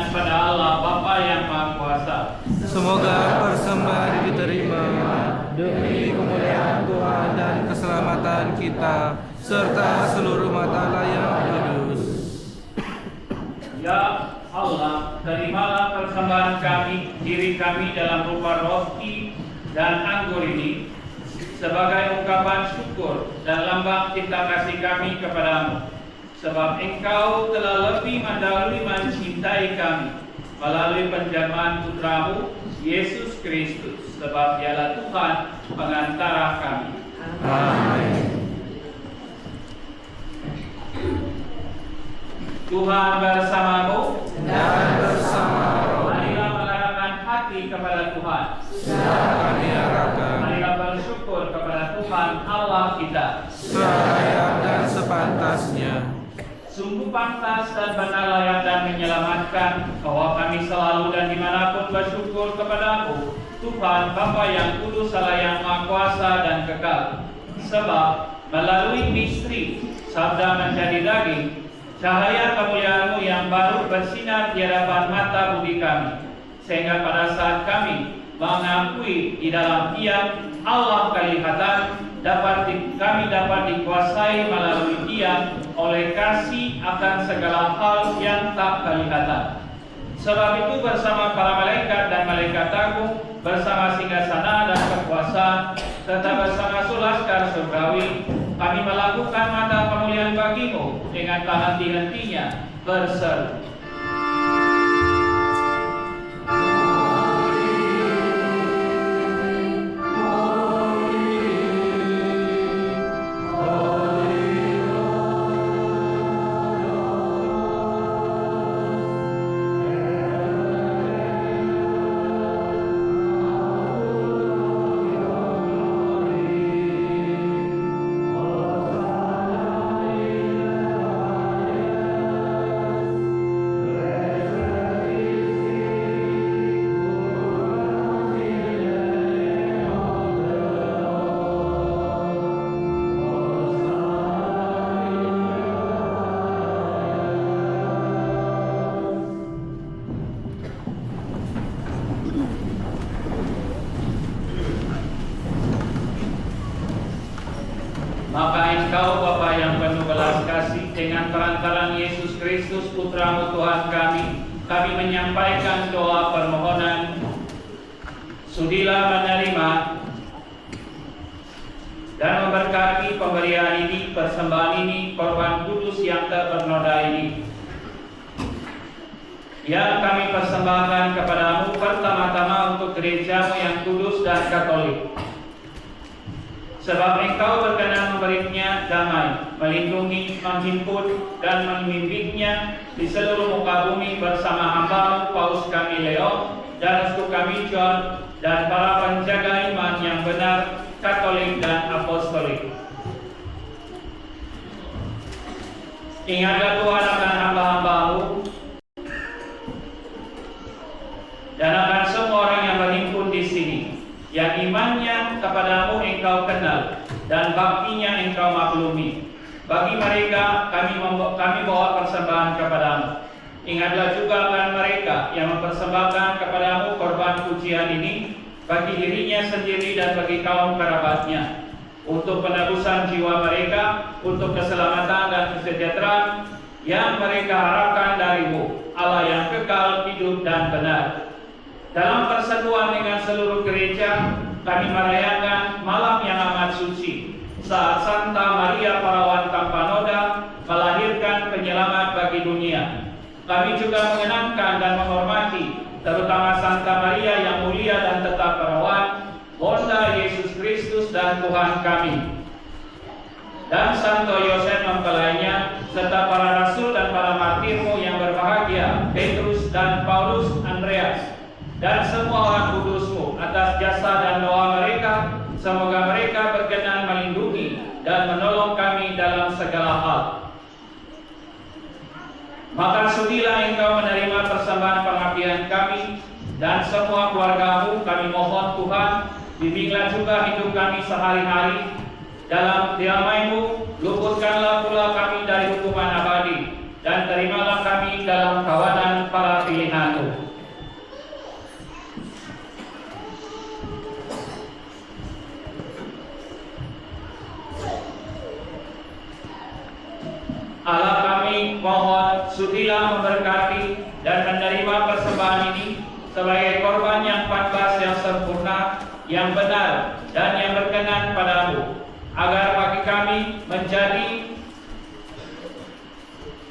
kemuliaan pada Allah Bapa yang Maha Kuasa. Semoga persembahan diterima demi kemuliaan Tuhan dan keselamatan kita serta seluruh umat Allah yang kudus. Ya Allah, terimalah persembahan kami, diri kami dalam rupa roti dan anggur ini sebagai ungkapan syukur dan lambang cinta kasih kami kepadamu. Sebab Engkau telah lebih mendahului mencintai kami melalui penjelmaan Putramu, Yesus Kristus, sebab Dialah Tuhan pengantara kami. Amin. Tuhan bersamamu Dan bersama roh marilah mengarahkan hati kepada Tuhan. yang kami harapkan Marilah bersyukur kepada Tuhan Allah kita. selayak dan sepantasnya. Sungguh pantas dan benar layak dan menyelamatkan bahwa kami selalu dan dimanapun bersyukur kepadamu, Tuhan Bapa yang kudus, Allah yang Maha Kuasa dan kekal. Sebab melalui misteri sabda menjadi daging, cahaya kemuliaan-Mu yang baru bersinar di hadapan mata budi kami, sehingga pada saat kami mengakui di dalam Dia Allah kelihatan, kami dapat dikuasai melalui Dia oleh kasih akan segala hal yang tak kelihatan. Sebab itu bersama para malaikat dan malaikat agung, bersama singgasana dan kekuasaan, serta bersama sulaskar surgawi, kami melakukan mata kemuliaan bagi-Mu dengan tak henti-hentinya berseru. Maka Engkau Bapa yang penuh belas kasih, dengan perantaraan Yesus Kristus Putra-Mu Tuhan kami menyampaikan doa permohonan. Sudilah menerima dan memberkati pemberian ini, persembahan ini, korban kudus yang tak bernoda ini, yang kami persembahkan kepadamu pertama-tama untuk gereja-Mu yang kudus dan katolik. Sebab Engkau berkenan memberinya damai, melindungi, menghimpun, dan membimbingnya di seluruh muka bumi bersama hamba-Mu Paus kami Leo, dan Uskup kami John, dan para penjaga iman yang benar, katolik dan apostolik. Ingatlah Tuhan akan hamba-hamba-Mu dan akan semua orang yang berhimpun di sini, yang imannya kepadamu Engkau kenal dan baktinya Engkau maklumi. Bagi mereka kami bawa persembahan kepadamu. Ingatlah juga akan mereka yang mempersembahkan kepadamu korban pujian ini, bagi dirinya sendiri dan bagi kaum kerabatnya, untuk penebusan jiwa mereka, untuk keselamatan dan kesejahteraan yang mereka harapkan dari-Mu, Allah yang kekal, hidup dan benar. Dalam persetujuan dengan seluruh gereja, kami merayakan malam yang amat suci, saat Santa Maria Perawan tanpa noda melahirkan penyelamat bagi dunia. Kami juga mengenangkan dan menghormati terutama Santa Maria yang mulia dan tetap perawan, Bonda Yesus Kristus dan Tuhan kami, dan Santo Yosef mempelainya, serta para rasul dan para martir-Mu yang berbahagia, Petrus dan Paulus, Andreas, dan semua orang kudus-Mu. Atas jasa dan doa mereka, semoga mereka berkenan melindungi dan menolong kami dalam segala hal. Maka sudilah Engkau menerima persembahan pengabdian kami dan semua keluarga-Mu. Kami mohon Tuhan, bimbinglah juga hidup kami sehari-hari dalam damai-Mu. Luputkanlah pula kami dari hukuman abadi, dan dan terimalah kami dalam kawanan para pilihan-Mu. Allah kami, mohon sudilah memberkati dan menerima persembahan ini sebagai korban yang pantas, yang sempurna, yang benar, dan yang berkenan padamu, agar bagi kami menjadi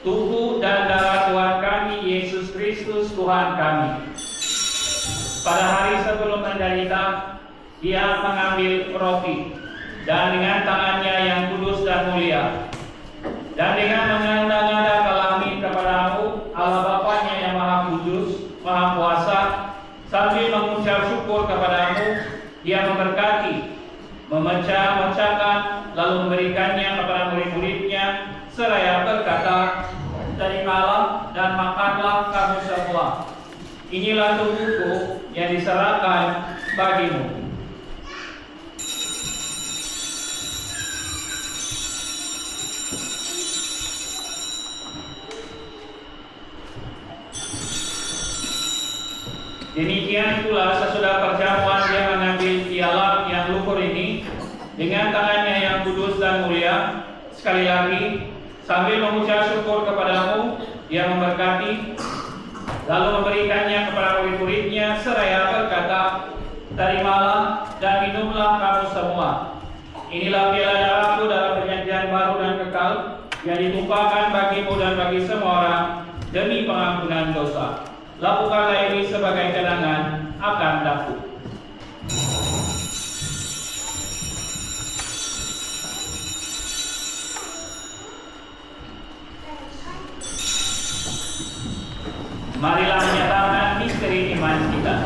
tubuh dan darah Tuhan kami, Yesus Kristus Tuhan kami. Pada hari sebelum menderita, Dia mengambil roti, dan dengan tangannya yang kudus dan mulia, dan dengan mengada-ngada kepadamu, Allah Bapanya yang Maha Kudus, Maha Kuasa, sambil mengucap syukur kepadamu, Dia memberkati, memecah-mecahkan, lalu memberikannya kepada murid-muridnya, seraya berkata, terimalah dan makanlah kamu semua. Inilah tubuhku yang diserahkan bagimu. Demikian pula sesudah perjamuan Dia mengambil piala yang luhur ini dengan tangannya yang kudus dan mulia. Sekali lagi, sambil mengucap syukur kepadamu, Dia memberkati, lalu memberikannya kepada murid-muridnya, seraya berkata, terimalah dan minumlah kamu semua. Inilah piala darahku dalam perjanjian baru dan kekal, yang ditumpahkan bagimu dan bagi semua orang demi pengampunan dosa. Lakukanlah ini sebagai kenangan akan daku. Marilah menyatakan misteri iman kita.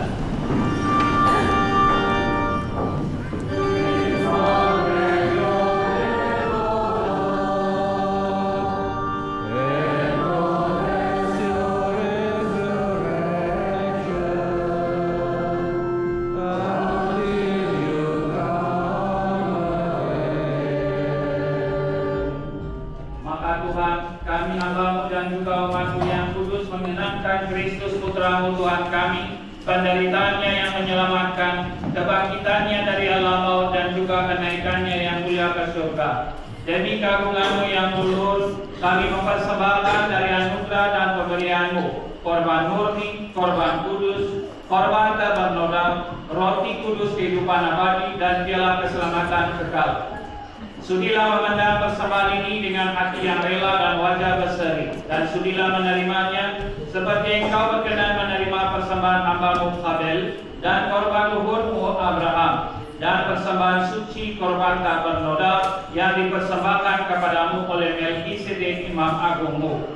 Kristus Putra-Mu Tuhan kami, penderitaannya yang menyelamatkan, kebangkitannya dari alam maut, dan juga kenaikannya yang mulia ke surga. Demi kagungan-Mu yang luhur, kami mempersembahkan dari anugerah dan pemberian-Mu, korban murni, korban kudus, korban tak bernoda, roti kudus kehidupan abadi, dan piala keselamatan kekal. Sudilah memandang persembahan ini dengan hati yang rela dan wajah berseri, dan sudilah menerimanya seperti Engkau berkenan menerima persembahan hamba-Mu Habel dan korban luhur-Mu Abraham, dan persembahan suci korban tak bernoda yang dipersembahkan kepadamu oleh Melkisedek Imam Agung-Mu.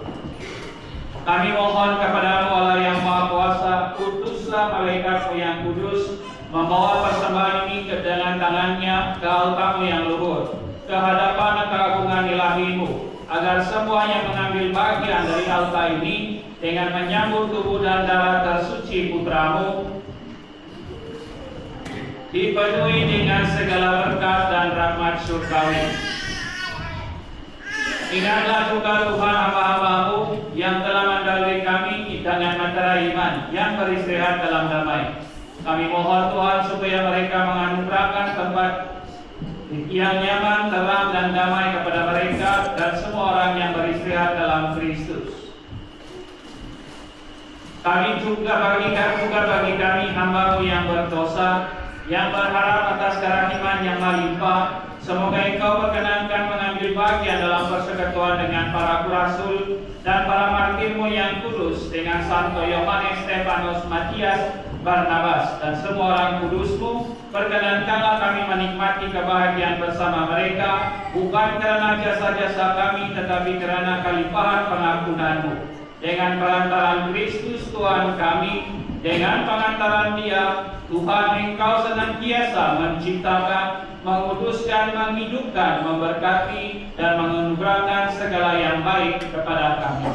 Kami mohon kepadamu Allah yang Maha Kuasa, utuslah malaikat-Mu yang kudus membawa persembahan ini ke dengan tangannya ke altar-Mu yang luhur, ke hadapan keagungan ilahi-Mu, agar semua yang mengambil bagian dari altar ini dengan menyambut tubuh dan darah tersuci Putra-Mu dipenuhi dengan segala berkat dan rahmat surgawi. Ingatlah juga Tuhan hamba-hamba-Mu yang telah mendahului kami dengan mentera iman yang beristirahat dalam damai. Kami mohon Tuhan supaya mereka menganugerahkan tempat yang nyaman, terang, dan damai kepada mereka dan semua orang yang beristirahat dalam Kristus. Kami juga bagi kami hamba-Mu yang berdosa, yang berharap atas kerahiman yang melimpah, semoga Engkau berkenankan mengambil bagian dalam persekutuan dengan para rasul dan para martir-Mu yang kudus, dengan Santo Yohanes, Stefanus, Matias, Barnabas, dan semua orang kudus-Mu. Perkenankanlah kami menikmati kebahagiaan bersama mereka, bukan karena jasa-jasa kami, tetapi karena kelimpahan pengampunan-Mu. Dengan perantaraan Kristus Tuhan kami, dengan pengantaran Dia, Tuhan Engkau senantiasa menciptakan, menguduskan, menghidupkan, memberkati, dan menganugerahkan segala yang baik kepada kami.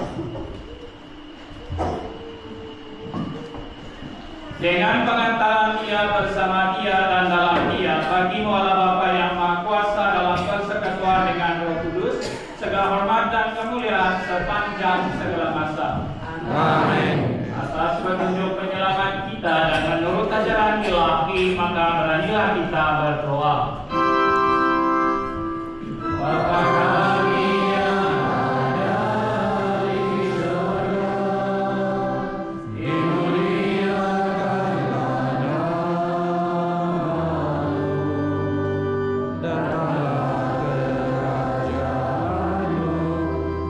Dengan pengantaran Dia, bersama Dia, dan dalam Dia, bagi-Mu Allah Bapa yang Maha Kuasa dalam persekutuan dengan Roh Kudus, segala segala hormat dan kemuliaan sepanjang segala masa. Amin. Atas petunjuk penyelamat kita dan menurut ajaran ilahi, maka beranilah kita berdoa. Bapa kami yang ada di surga, dimuliakanlah namamu, Datanglah kerajaanmu,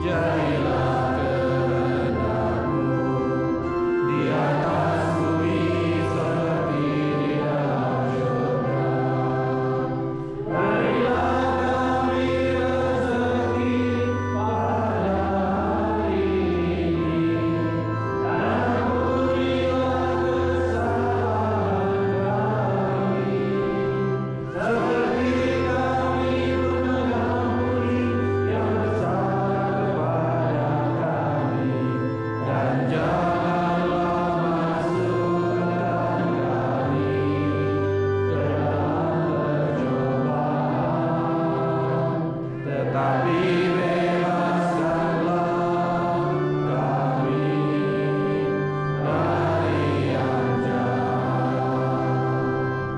jadilah kehendakmu di atas bumi seperti di dalam surga. Berilah kami rezeki pada hari ini, dan ampunilah kesalahan kami, seperti kami pun mengampuni yang bersalah kepada kami, dan janganlah masukkan kami ke dalam percobaan, tetapi bebaskanlah kami dari yang jahat.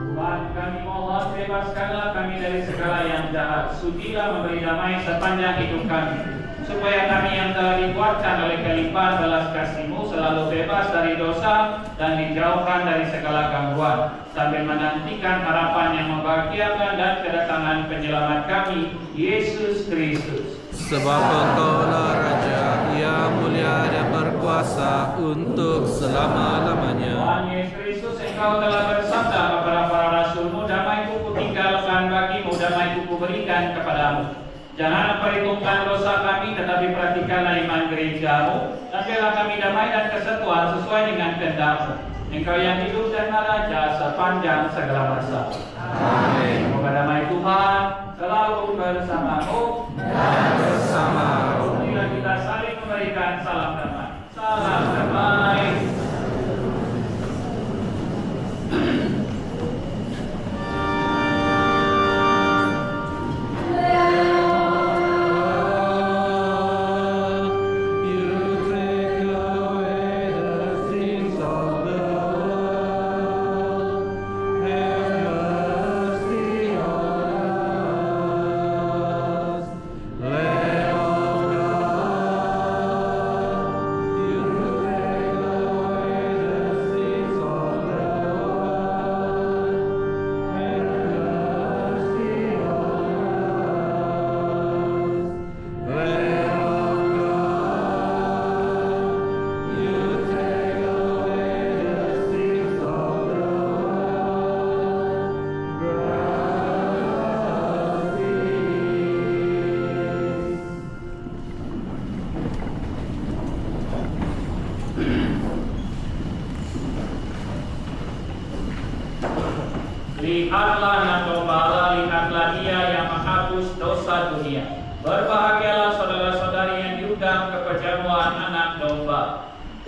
Tuhan, kami mohon bebaskanlah kami dari segala yang jahat. Sudilah memberi damai sepanjang hidup kami, supaya kami yang telah dikuatkan oleh kelimpahan belas kasih-Mu selalu bebas dari dosa dan dijauhkan dari segala gangguan, sambil menantikan harapan yang membahagiakan dan kedatangan penyelamat kami, Yesus Kristus. Sebab Engkaulah Raja yang mulia dan berkuasa untuk selama-lamanya. Tuhan Yesus Kristus, Engkau telah bersabda kepada para rasul-Mu, damai-Ku kutinggalkan bagimu, damai-Ku kuberikan kepadamu. Jangan perhitungkan dosa kami, tetapi perhatikanlah iman gereja-Mu, dan bela kami damai dan kesatuan sesuai dengan kehendak-Mu. Engkau yang hidup dan raja sepanjang segala masa. Amin. Semoga damai Tuhan selalu bersamamu. Dan bersama Marilah kita saling memberikan salam damai. Salam damai. You take away the sins of the world. Have mercy on us, Lamb of God. You take away the sins of the world. Have mercy on us, Lamb of God. You take away the sins of the world. Lihatlah anak domba Allah, lihatlah Dia yang menghapus dosa dunia. Berbahagialah saudara-saudari yang diundang ke perjamuan anak domba.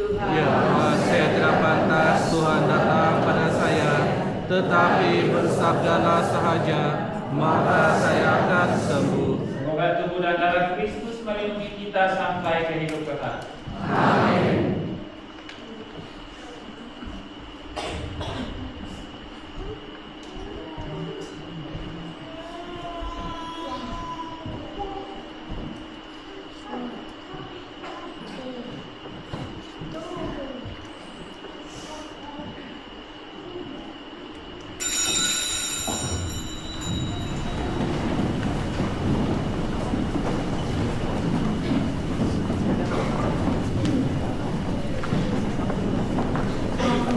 Ya Allah, saya tidak pantas Tuhan datang pada saya, tetapi bersabdalah sahaja, maka saya akan sembuh. Semoga tubuh dan darah Kristus melindungi kita sampai ke hidup kekal. Amin.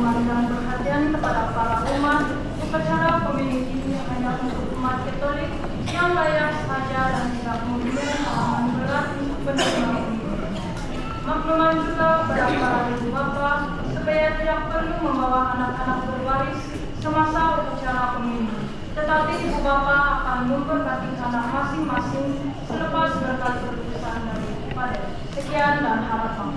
Memandang perhatian kepada para umat, upacara pemilik ini hanya untuk umat Katolik yang layak saja dan tidak mempunyai halangan berat untuk menerima pemilu. Makluman juga pada para ibu bapa supaya tidak perlu membawa anak-anak berbaris semasa upacara pemilu, tetapi ibu bapa akan memberkati anak masing-masing selepas berkat keputusan dari Padet. Sekian dan harapan.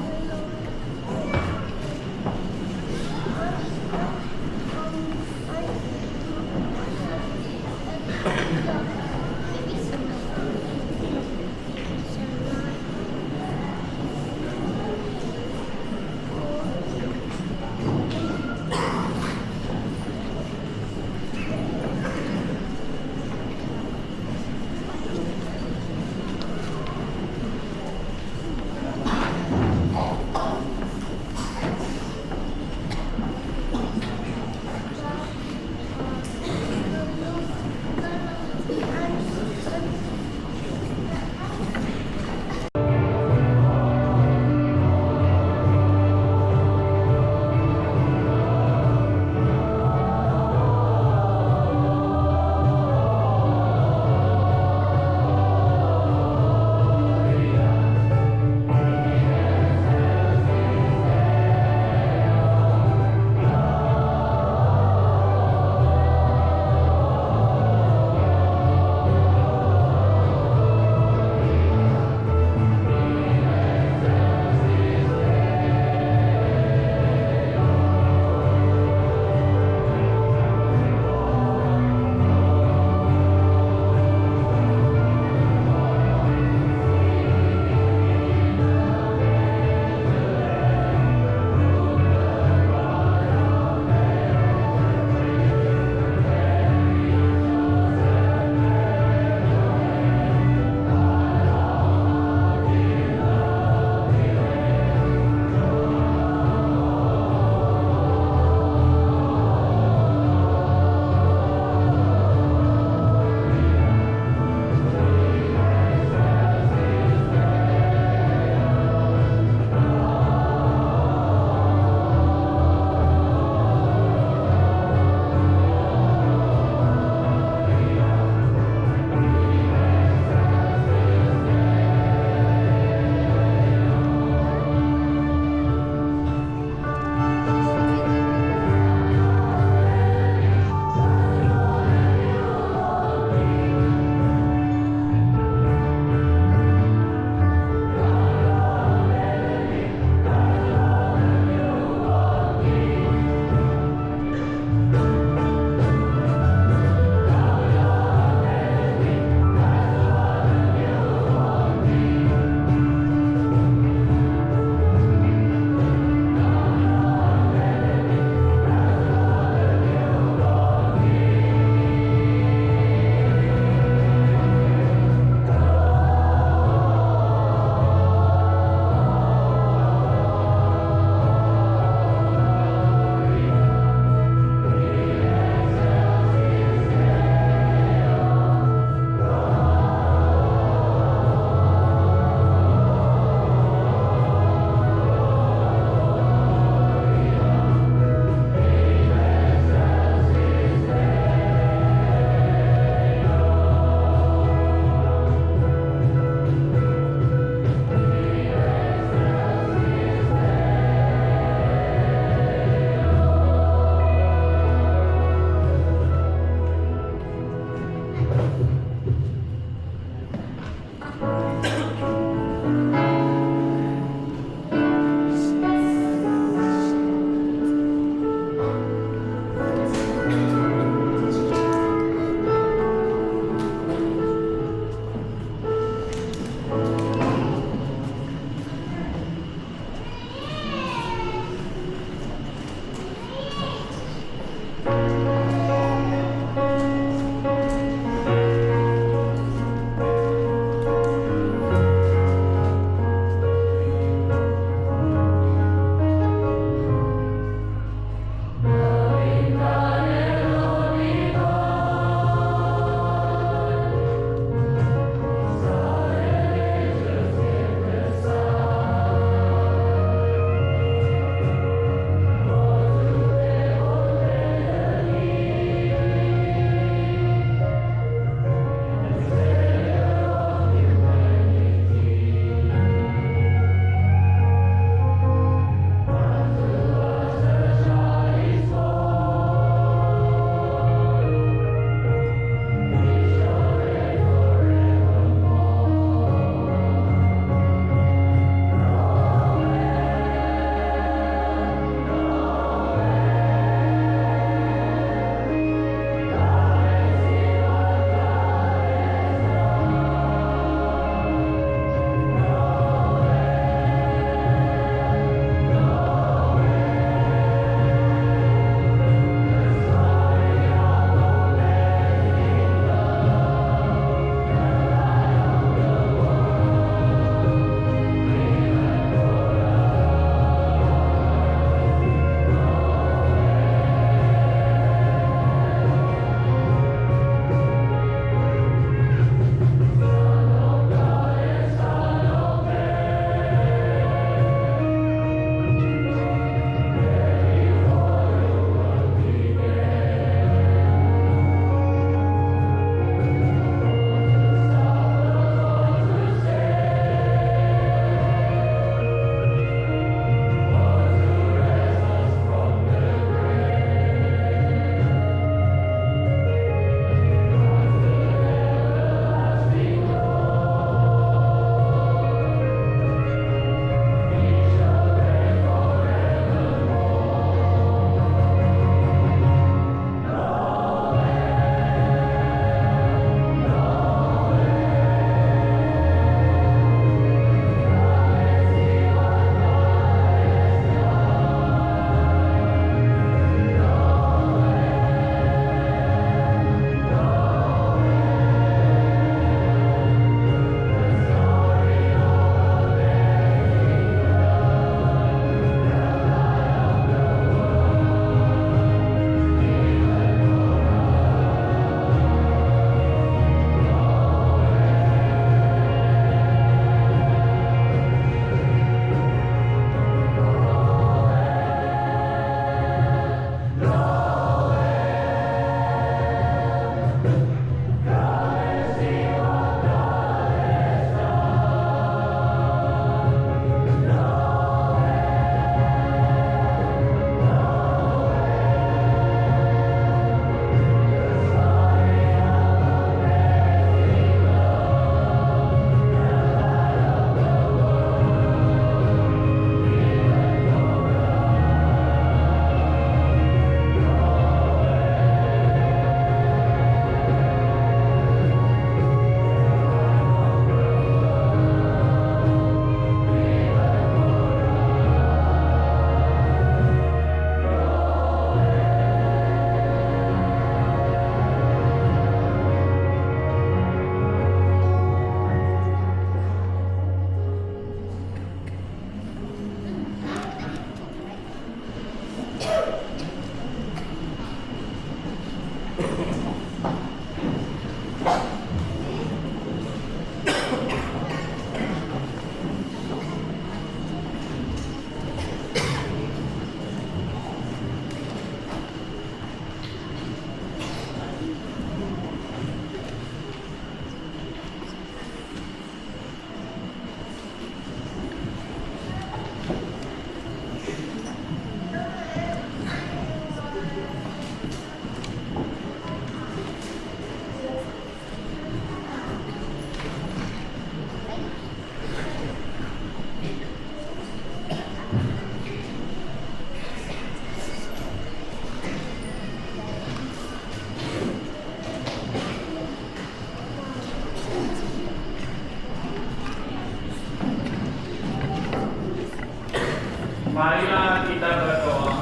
Marilah kita berdoa.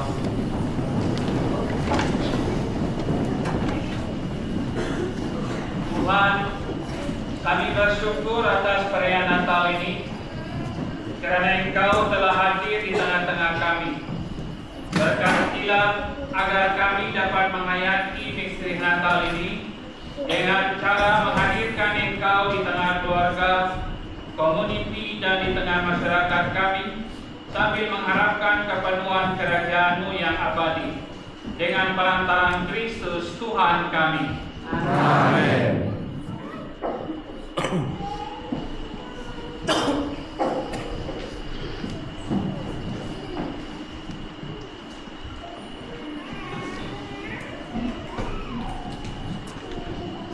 Tuhan, kami bersyukur atas perayaan Natal ini karena Engkau telah hadir di tengah-tengah kami. Berkatilah agar kami dapat menghayati misteri Natal ini dengan cara menghadirkan Engkau di tengah keluarga, komuniti, dan di tengah masyarakat kami, sambil mengharapkan kepenuhan kerajaan-Mu yang abadi. Dengan perantaraan Kristus Tuhan kami. Amin.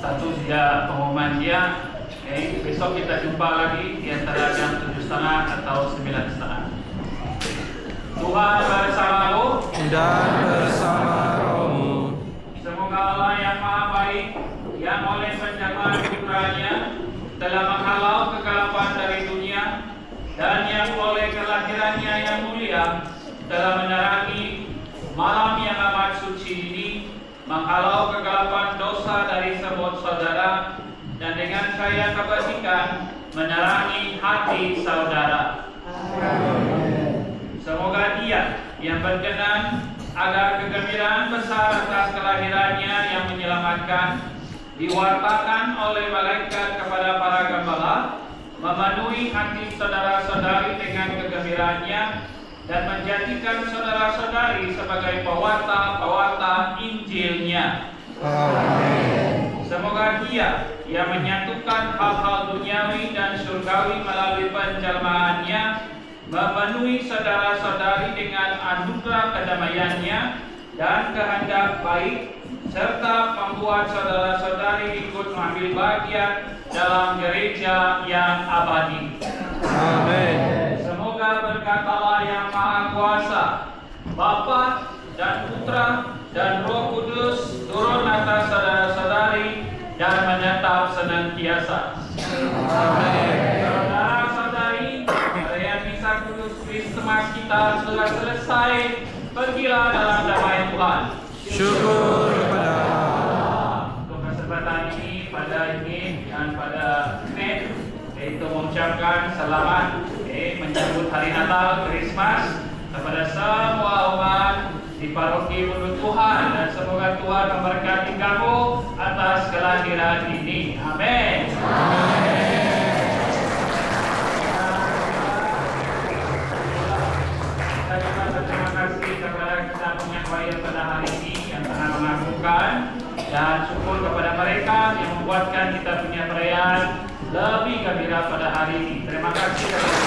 Satu saja pengumuman dia. Besok kita jumpa lagi di antara jam 7.30 atau 9.30. Tuhan bersamamu Dan bersama rohmu. Semoga Allah yang Maha Baik, yang oleh penjagaan putranya telah menghalau kegelapan dari dunia, dan yang oleh kelahirannya yang mulia telah menerangi malam yang amat suci ini, menghalau kegelapan dosa dari semut saudara, dan dengan cahaya kebajikan menerangi hati saudara. Semoga Dia yang berkenan agar kegembiraan besar atas kelahirannya yang menyelamatkan diwartakan oleh malaikat kepada para gembala, memenuhi hati saudara-saudari dengan kegembiraannya, dan menjadikan saudara-saudari sebagai pewarta-pewarta Injilnya. Amin. Semoga Dia yang menyatukan hal-hal duniawi dan surgawi melalui penjelmaannya memenuhi saudara-saudari dengan anugerah kedamaiannya dan kehendak baik, serta membuat saudara-saudari ikut mengambil bagian dalam gereja yang abadi. Amin. Semoga berkat Allah yang Maha Kuasa, Bapa dan Putra dan Roh Kudus turun atas saudara-saudari dan menetap senantiasa. Amin. Saudara-saudari, perayaan Misa Kudus Krismas kita sudah selesai. Pergilah dalam damai Tuhan. Syukur kepada Allah. Untuk kesempatan ini, pada ini dan pada Senin, yaitu mengucapkan selamat menyambut hari Natal, Krismas kepada semua umat di paroki Bundut Tuhan, dan semoga Tuhan memberkati kamu atas kelahiran ini. Amin. Terima kasih kepada kesampingnya choir pada hari ini yang telah mengagumkan, dan syukur kepada mereka yang membuatkan kita punya perayaan lebih gembira pada hari ini. Terima kasih kepada